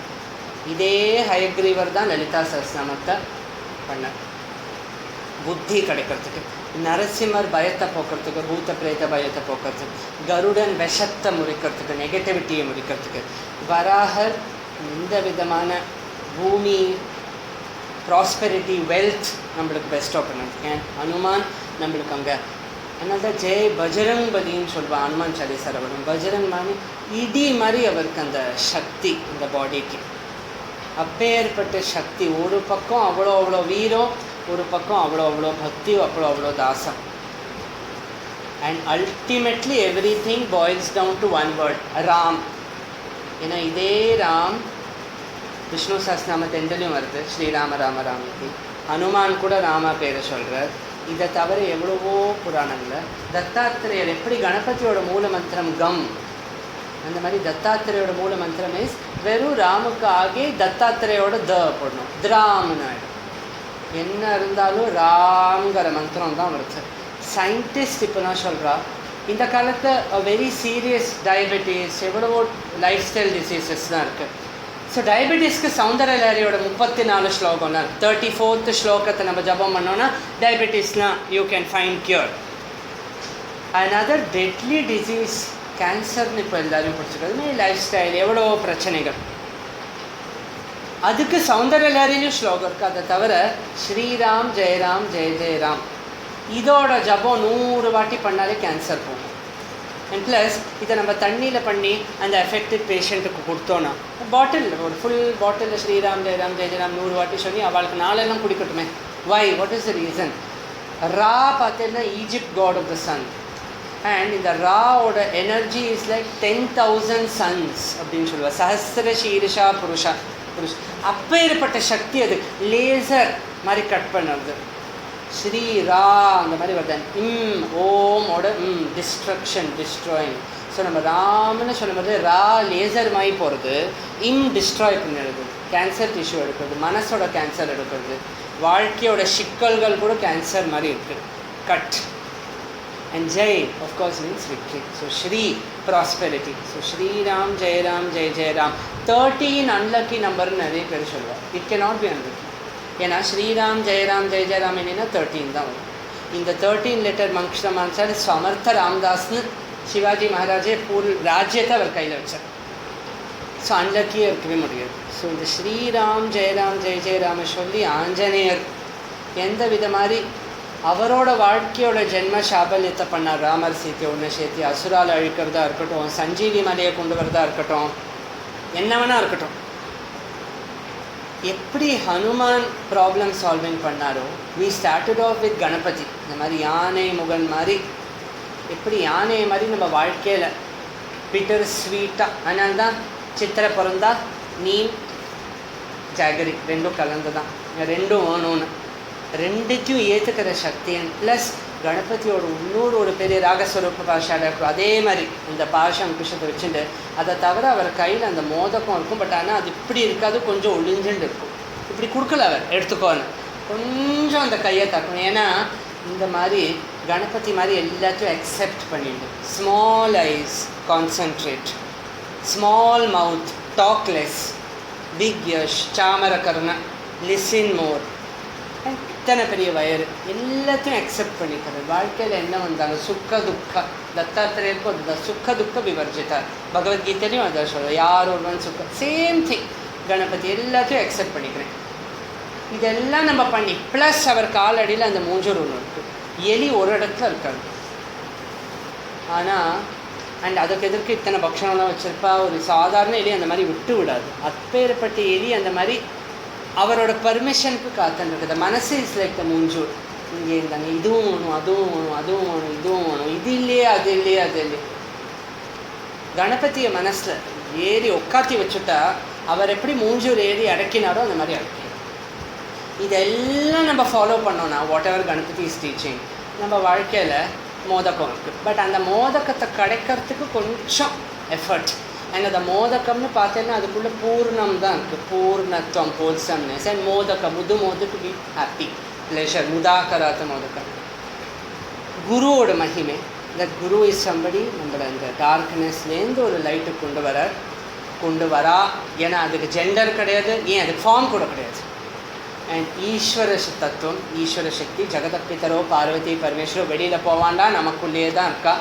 இதே ஹயக்ரீவர் தான் லலிதா சஹஸ்ரநாமத்தை பண்ணார். புத்தி கிடைக்கிறதுக்கு, நரசிம்மர் பயத்தை போக்குறதுக்கு, பூத்த பிரேத பயத்தை போக்குறதுக்கு, கருடன் விஷத்தை முறிக்கிறதுக்கு, நெகட்டிவிட்டியை முறிக்கிறதுக்கு, வராகர் இந்த விதமான பூமி ப்ராஸ்பெரிட்டி வெல்த் நம்மளுக்கு பெஸ்ட் பண்ணுறதுக்கு, ஹனுமான் நம்மளுக்கு அங்கே. அதனால தான் ஜெய் பஜரங் பலின்னு சொல்லுவாள் ஹனுமான் சாலிசார். அவரும் பஜரங் மாதிரி இடி மாதிரி அவருக்கு அந்த சக்தி இந்த பாடிக்கு, அப்பேற்பட்ட சக்தி. ஒரு பக்கம் அவ்வளோ அவ்வளோ வீரம், ஒரு பக்கம் அவ்வளோ அவ்வளோ பக்தி, அவ்வளோ அவ்வளோ தாசம். And ultimately everything boils down to one word, Ram. ஏன்னா இதே ராம் விஷ்ணு சஹஸ்ரநாமத்து எண்டுலையும் வருது, ஸ்ரீராம ராம ராமதி. ஹனுமான் கூட ராமா பேரை சொல்கிறார். இதை தவிர எவ்வளவோ புராணங்களில் தத்தாத்திரேயர் எப்படி கணபதியோட மூல மந்திரம் கம், அந்த மாதிரி தத்தாத்திரேயோட மூல மந்திரம் இஸ் வெறும் ராமுக்கு ஆகி தத்தாத்திரேயோட த போடணும், திராம்னு ஆகிடும். என்ன இருந்தாலும் ராம்ங்கிற மந்திரம் தான் வருது. சயின்டிஸ்ட் இப்போலாம் சொல்கிறா இந்த காலத்தில் வெரி சீரியஸ் டயபெட்டிஸ், எவ்வளவோ லைஃப் ஸ்டைல் டிசீசஸ் தான் இருக்குது. ஸோ டயபெட்டிஸ்க்கு சௌந்தரலஹரியோட 34 ஸ்லோகம்னா 34th ஸ்லோகத்தை நம்ம ஜபம் பண்ணோன்னா டயபெட்டிஸ்னால் you can find cure. another deadly disease கேன்சர்னு இப்போ எல்லாரையும் பிடிச்சிக்கிறது, லைஃப் ஸ்டைல் எவ்வளோ பிரச்சனைகள். அதுக்கு சௌந்தரலஹரியிலும் ஸ்லோகம் இருக்குது. அதை தவிர ஸ்ரீராம் ஜெயராம் ஜெய ஜெயராம் இதோட ஜபம் 100 வாட்டி பண்ணாலே கேன்சர் போகும். அண்ட் ப்ளஸ் இதை நம்ம தண்ணியில் பண்ணி அந்த எஃபெக்டட் பேஷண்ட்டுக்கு கொடுத்தோன்னா பாட்டில், ஒரு ஃபுல் பாட்டிலில் ஸ்ரீராம் ஜெயராம் ஜெய ஜெயராம் 100 வாட்டி சொல்லி அவளுக்கு நாளெல்லாம் குடிக்கட்டுமே. Why, what is the reason? Ra பார்த்தீங்கன்னா Egypt god of the sun. And இந்த ராவோட எனர்ஜி இஸ் லைக் 10,000 சன்ஸ் அப்படின்னு சொல்லுவாள். சஹஸ்ர ஷீர்ஷா புருஷா அப்பேற்பட்ட சக்தி அது. லேசர் மாதிரி கட் பண்ணுறது, ஸ்ரீ ரா அந்த மாதிரி வருது. ஓமோட டிஸ்ட்ரக்ஷன், டிஸ்ட்ராயிங். ஸோ நம்ம ராம்னு சொல்லும்போது ரா லேசர் மாதிரி போகிறது, டிஸ்ட்ராய் பண்ணிடுது, கேன்சர் டிஷ்யூ எடுக்கிறது, மனசோட கேன்சர் எடுக்கிறது, வாழ்க்கையோட சிக்கல்கள் கூட கேன்சர் மாதிரி இருக்குது. Cut. And Jai of course means victory. So Shri prosperity. So Shriram Jayaram Jaya Jayaram. 13 unlucky நம்பர்னு நிறைய பேர் சொல்லுவாள். It can not be unlucky. ஏன்னா ஸ்ரீராம் ஜெயராம் ஜெய ஜெயராம் என்னன்னா 13 தான் வரும். இந்த 13 லெட்டர் மங்ஷமான்சார் சமர்த்த ராம்தாஸ்னு சிவாஜி மகாராஜே ராஜ்யத்தை அவர் கையில் வச்சார். ஸோ அன்லக்கியே இருக்கவே முடியாது. ஸோ இந்த ஸ்ரீராம் ஜெயராம் ஜெய ஜெயராம சொல்லி ஆஞ்சநேயர் எந்த வித மாதிரி அவரோட வாழ்க்கையோட ஜென்ம சாபல்யத்தை பண்ணார். ராமர் சீத்தையை ஒன்று சேர்த்தி அசுரால் அழிக்கிறதா இருக்கட்டும், சஞ்சீவி மலையை கொண்டு வரதா இருக்கட்டும், என்ன வேணா இருக்கட்டும். எப்படி ஹனுமான் ப்ராப்ளம் சால்விங் பண்ணாரோ, we started off with Ganapati. இந்த மாதிரி யானை முகன் மாதிரி, எப்படி யானை மாதிரி நம்ம வாழ்க்கையில் பிட்டர் ஸ்வீட்டாக. அதனால தான் சித்திரை பிறந்தா நீம் ஜாகரி ரெண்டும் கலந்து தான், ரெண்டும் வேணும்னு ரெண்டுத்தையும் ஏற்றுக்கிற சக்தியன். ப்ளஸ் கணபதியோட இன்னொரு ஒரு பெரிய ராகஸ்வரூப பாஷாட இருக்கும். அதே மாதிரி இந்த பாஷா அங்குஷத்தை வச்சுட்டு, அதை தவிர அவர் கையில் அந்த மோதகம் இருக்கும். பட் ஆனால் அது இப்படி இருக்காது, கொஞ்சம் ஒளிஞ்சுட்டு இருக்கும். இப்படி கொடுக்கல அவர் எடுத்துக்கோன்னு, கொஞ்சம் அந்த கையை தக்கணும். ஏன்னா இந்த மாதிரி கணபதி மாதிரி எல்லாத்தையும் அக்செப்ட் பண்ணிட்டு, small eyes concentrate, small mouth talk less, big யஷ் சாமரகர்ண லிசன் மோர், இத்தனை பெரிய வயறு எல்லாத்தையும் அக்செப்ட் பண்ணிக்கிறது. வாழ்க்கையில் என்ன வந்தாலும் சுக்க துக்க, தத்தாத்திரேயருக்கும் அதுதான் சுக்க துக்க விவர்ஜித்தார். பகவத்கீதையிலையும் அதான் சொல்லுவார், யார் ஒருவன் சுக்க, சேம் திங். கணபதி எல்லாத்தையும் அக்செப்ட் பண்ணிக்கிறேன். இதெல்லாம் நம்ம பண்ணி ப்ளஸ் அவர் காலடியில் அந்த மூஞ்சூர் ஒன்று இருக்குது. எலி ஒரு இடத்துல இருக்காது. ஆனால் அண்ட் அதுக்கு எதிர்க்கு இத்தனை பக்ஷணம்லாம் வச்சுருப்பா. ஒரு சாதாரண எலி அந்த மாதிரி விட்டு விடாது. அப்பேற்பட்ட எலி அந்த மாதிரி அவரோட பர்மிஷனுக்கு காத்துருக்குது. மனசு இஸ் லைக் த மூஞ்சூர். இங்கே இருந்தாங்க, இதுவும் வேணும், அதுவும் வேணும், அதுவும் வேணும், இதுவும் வேணும், இது இல்லையே அது இல்லையே அது இல்லையே. கணபதியை மனசில் ஏறி உட்காத்தி வச்சுட்டா அவர் எப்படி மூஞ்சூர் ஏறி அடக்கினாரோ அந்த மாதிரி அடக்கி. இதெல்லாம் நம்ம ஃபாலோ பண்ணோன்னா whatever Ganapati is teaching, நம்ம வாழ்க்கையில் மோதகம் இருக்குது. பட் அந்த மோதகத்தை கிடைக்கிறதுக்கு கொஞ்சம் எஃபர்ட். அண்ட் அந்த மோதகம்னு பார்த்தேன்னா அதுக்குள்ளே பூர்ணம் தான் இருக்குது, பூர்ணத்துவம், ஹோல்சம்னஸ். அண்ட் மோதகம், முது மோதுக்கு பி ஹாப்பி, ப்ளஷர், முதாகராத்த மோதகம். குருவோட மகிமை, இந்த குரு இஸ் சம்படி நம்மளை அந்த டார்க்னஸ்லேருந்து ஒரு லைட்டு கொண்டு வரா. ஏன்னா அதுக்கு ஜெண்டர் கிடையாது, ஏன் அதுக்கு ஃபார்ம் கூட கிடையாது. அண்ட் ஈஸ்வர தத்துவம், ஈஸ்வர சக்தி, ஜெகதப்பிதரோ பார்வதி பரமேஸ்வரோ வெளியில் போவாண்டா, நமக்குள்ளேயே தான் இருக்கா.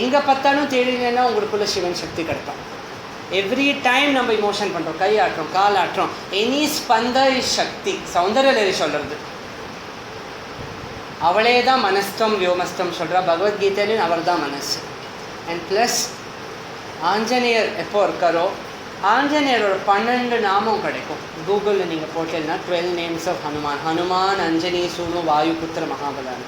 எங்கே பார்த்தாலும் தேடினா உங்களுக்குள்ள சிவன் சக்தி கிடைக்கும். எவ்ரி டைம் நம்ம இமோஷன் பண்ணுறோம், கை ஆட்டுறோம், கால் ஆட்டுறோம், எனி ஸ்பந்த இஸ் சக்தி. சௌந்தரலரி சொல்கிறது அவளே தான் மனஸ்தம் வியோமஸ்தம் சொல்கிறா. பகவத்கீதையிலும் அவர் தான் மனசு. அண்ட் ப்ளஸ் ஆஞ்சநேயர் எப்போ இருக்காரோ, ஆஞ்சநேயரோட 12 நாமம் கிடைக்கும். கூகுளில் நீங்கள் போட்டீங்கன்னா 12 நேம்ஸ் ஆஃப் ஹனுமான். ஹனுமான் அஞ்சனி சூனு வாயுபுத்திர மகாபலான்.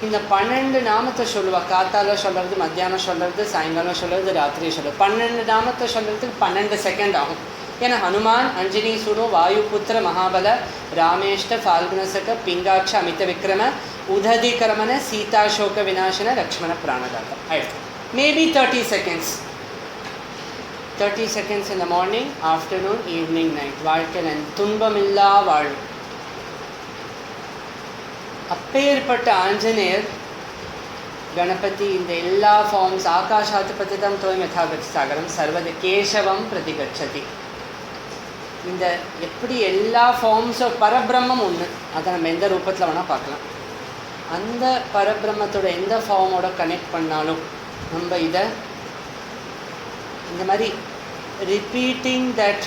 இந்த 12 நாமத்தை சொல்லுவா. காத்தால சொல்கிறது, மத்தியானம் சொல்கிறது, சாயங்காலம் சொல்கிறது, ராத்திரி சொல்கிறது. 12 நாமத்தை சொல்கிறதுக்கு 12 செகண்ட் ஆகும். ஏன்னா ஹனுமான் அஞ்சனி சூனு வாயுபுத்திர மகாபல ராமேஷ்ட ஃபால்குணசக பிங்காட்ச அமித விக்ரம உததிகரமன சீதாசோக விநாசன லக்ஷ்மண பிராணதாத்த ஆயிடுச்சு. Maybe 30 seconds, 30 seconds in the morning, afternoon, evening, night. வாழ்க்கையில் துன்பமில்லா வாழ்வு. அப்பேற்பட்ட ஆஞ்சநேயர் கணபதி இந்த எல்லா ஃபார்ம்ஸ் ஆகாஷாத்பதிதம் தோயம் யதாகதி சாகரம் சர்வத கேசவம் பிரதிகச்சதி. இந்த எப்படி எல்லா ஃபார்ம்ஸ் ஆஃப் பரபிரம்மம் ஒன்று, அதை நம்ம எந்த ரூபத்தில் வேணால் பார்க்கலாம். அந்த பரபிரம்மத்தோட எந்த ஃபார்மோட கனெக்ட் பண்ணாலும் நம்ம இதை இந்த மாதிரி ரிப்பீட்டிங் தட்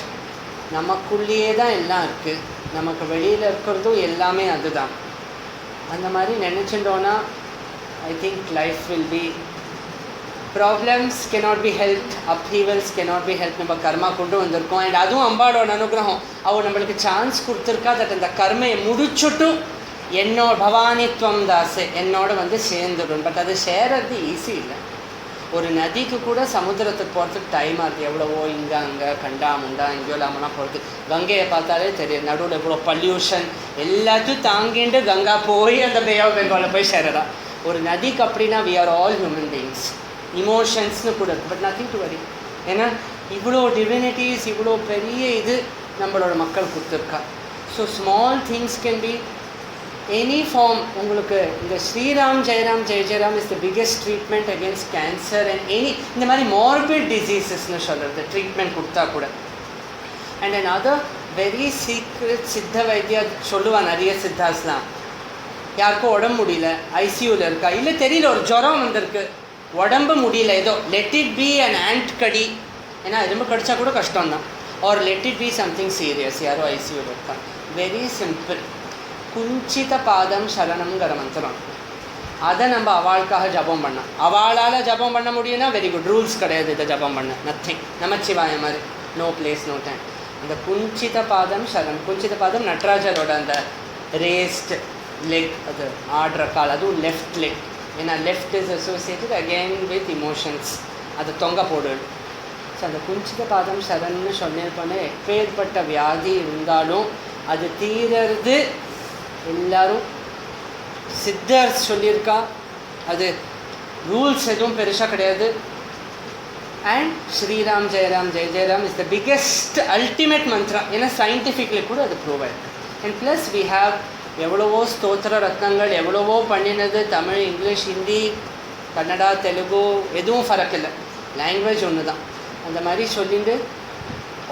நமக்குள்ளேயே தான் எல்லாம் இருக்குது, நமக்கு வெளியில் இருக்கிறதும் எல்லாமே அதுதான், அந்த மாதிரி நினச்சிட்டோன்னா I think life will be problems cannot be helped, upheavals cannot be helped. நம்ம கர்மா கொண்டு வந்திருக்கோம். அண்ட் அதுவும் அம்பாளோட அனுகிரகம். அவள் நம்மளுக்கு சான்ஸ் கொடுத்துருக்கா தட் அந்த கர்மையை முடிச்சுட்டு என்னோட பவானித்வம் தாசே என்னோட வந்து சேர்ந்துடும். பட் அது சேரது ஈஸி இல்லை. ஒரு நதிக்கு கூட சமுத்திரத்துக்கு போகிறதுக்கு டைம் ஆகுது. எவ்வளவோ இங்கே அங்கே கண்டா முண்டா எங்கேயோ இல்லாமலாம் போகிறது. கங்கையை பார்த்தாலே தெரியும், நடுவில் எவ்வளோ பல்யூஷன் எல்லாத்தையும் தாங்கிட்டு கங்கா போய் அந்த பே ஆஃப் பெங்காலில் போய் சேரலாம். ஒரு நதிக்கு அப்படின்னா we are all human beings. இமோஷன்ஸ்னு கூட இருக்குது, பட் நத்திங் டு வரி. ஏன்னா இவ்வளோ டிவினிட்டிஸ், இவ்வளோ பெரிய இது நம்மளோட மக்கள் கொடுத்துருக்கா. So small things can be any form. உங்களுக்கு இந்த Shriram Jayaram Jaya Jayaram is the biggest treatment against cancer and any இந்த மாதிரி மார்பிட் டிசீசஸ்ன்னு சொல்கிறது ட்ரீட்மெண்ட் கொடுத்தா கூட. And and other very secret சித்த வைத்தியா சொல்லுவாள் நிறைய சித்தாஸ்லாம். யாருக்கும் உடம்பு முடியல, ஐசியூவில் இருக்கா, இல்லை தெரியல ஒரு ஜுரம் வந்திருக்கு, உடம்பு முடியல, ஏதோ let it be an ant கடி, ஏன்னா எறும்பு கடிச்சா கூட கஷ்டம்தான், or let it be something serious, யாரோ ஐசியூவில் இருக்கா. வெரி சிம்பிள், குஞ்சித பாதம் சரணம்ங்கிற மந்திரம். அதை நம்ம அவளுக்காக ஜபம் பண்ணோம். அவளால் ஜபம் பண்ண முடியும்னா வெரி குட். ரூல்ஸ் கிடையாது இதை ஜபம் பண்ண, நத்திங். நமச்சிவாய மாதிரி நோ பிளேஸ் நோ டைம். அந்த குஞ்சித பாதம் சரணம். குஞ்சித பாதம் நட்ராஜரோட அந்த ரேஸ்ட் லெக், அது ஆடுற கால், அதுவும் லெஃப்ட் லெக். ஏன்னா left is associated again with emotions, அது தொங்க போடுது. ஸோ அந்த குஞ்சித பாதம் சரண்னு சொன்னேன்னு எப்பேற்பட்ட வியாதி இருந்தாலும் அது தீரறது எல்லாரும் சித்தர் சொல்லியிருக்கா. அது ரூல்ஸ் எதுவும் பெருசாக கிடையாது. And Shriram Jayaram Jaya Jayaram is the biggest ultimate mantra. ஏன்னா சயின்டிஃபிக்லி கூட அது ப்ரூவ் ஆயிருக்கு. அண்ட் ப்ளஸ் வி ஹாவ் எவ்வளவோ ஸ்தோத்திர ரத்னங்கள், எவ்வளவோ பண்ணினது. தமிழ், இங்கிலீஷ், ஹிந்தி, கன்னடா, தெலுங்கு எதுவும் ஃபரக் இல்லை, லாங்குவேஜ் ஒன்று தான். அந்த மாதிரி சொல்லிட்டு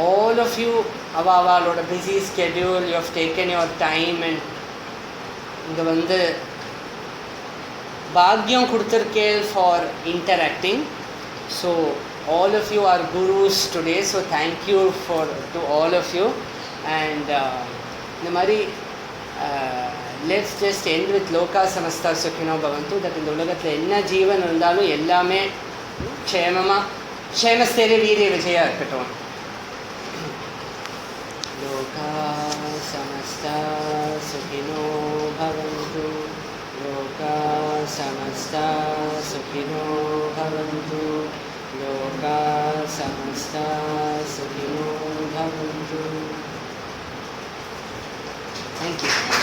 all of you அவளோட busy schedule, you have taken your time and இங்கே வந்து பாக்யம் கொடுத்துருக்கே for interacting. So all of you are gurus today, so thank you to all of you. And இந்த மாதிரி let's just end with லோகா சமஸ்தா சுகினோ பவந்து. தட் இந்த உலகத்தில் என்ன ஜீவன் இருந்தாலும் எல்லாமே க்ஷேமமாக, க்ஷேமஸ்தேரிய வீரிய விஜயா இருக்கட்டும். லோகா சமஸ்தா சுகினோ பவந்து, லோகா சமஸ்தா சுகினோ பவந்து, லோகா சமஸ்தா சுகினோ பவந்து. Thank you.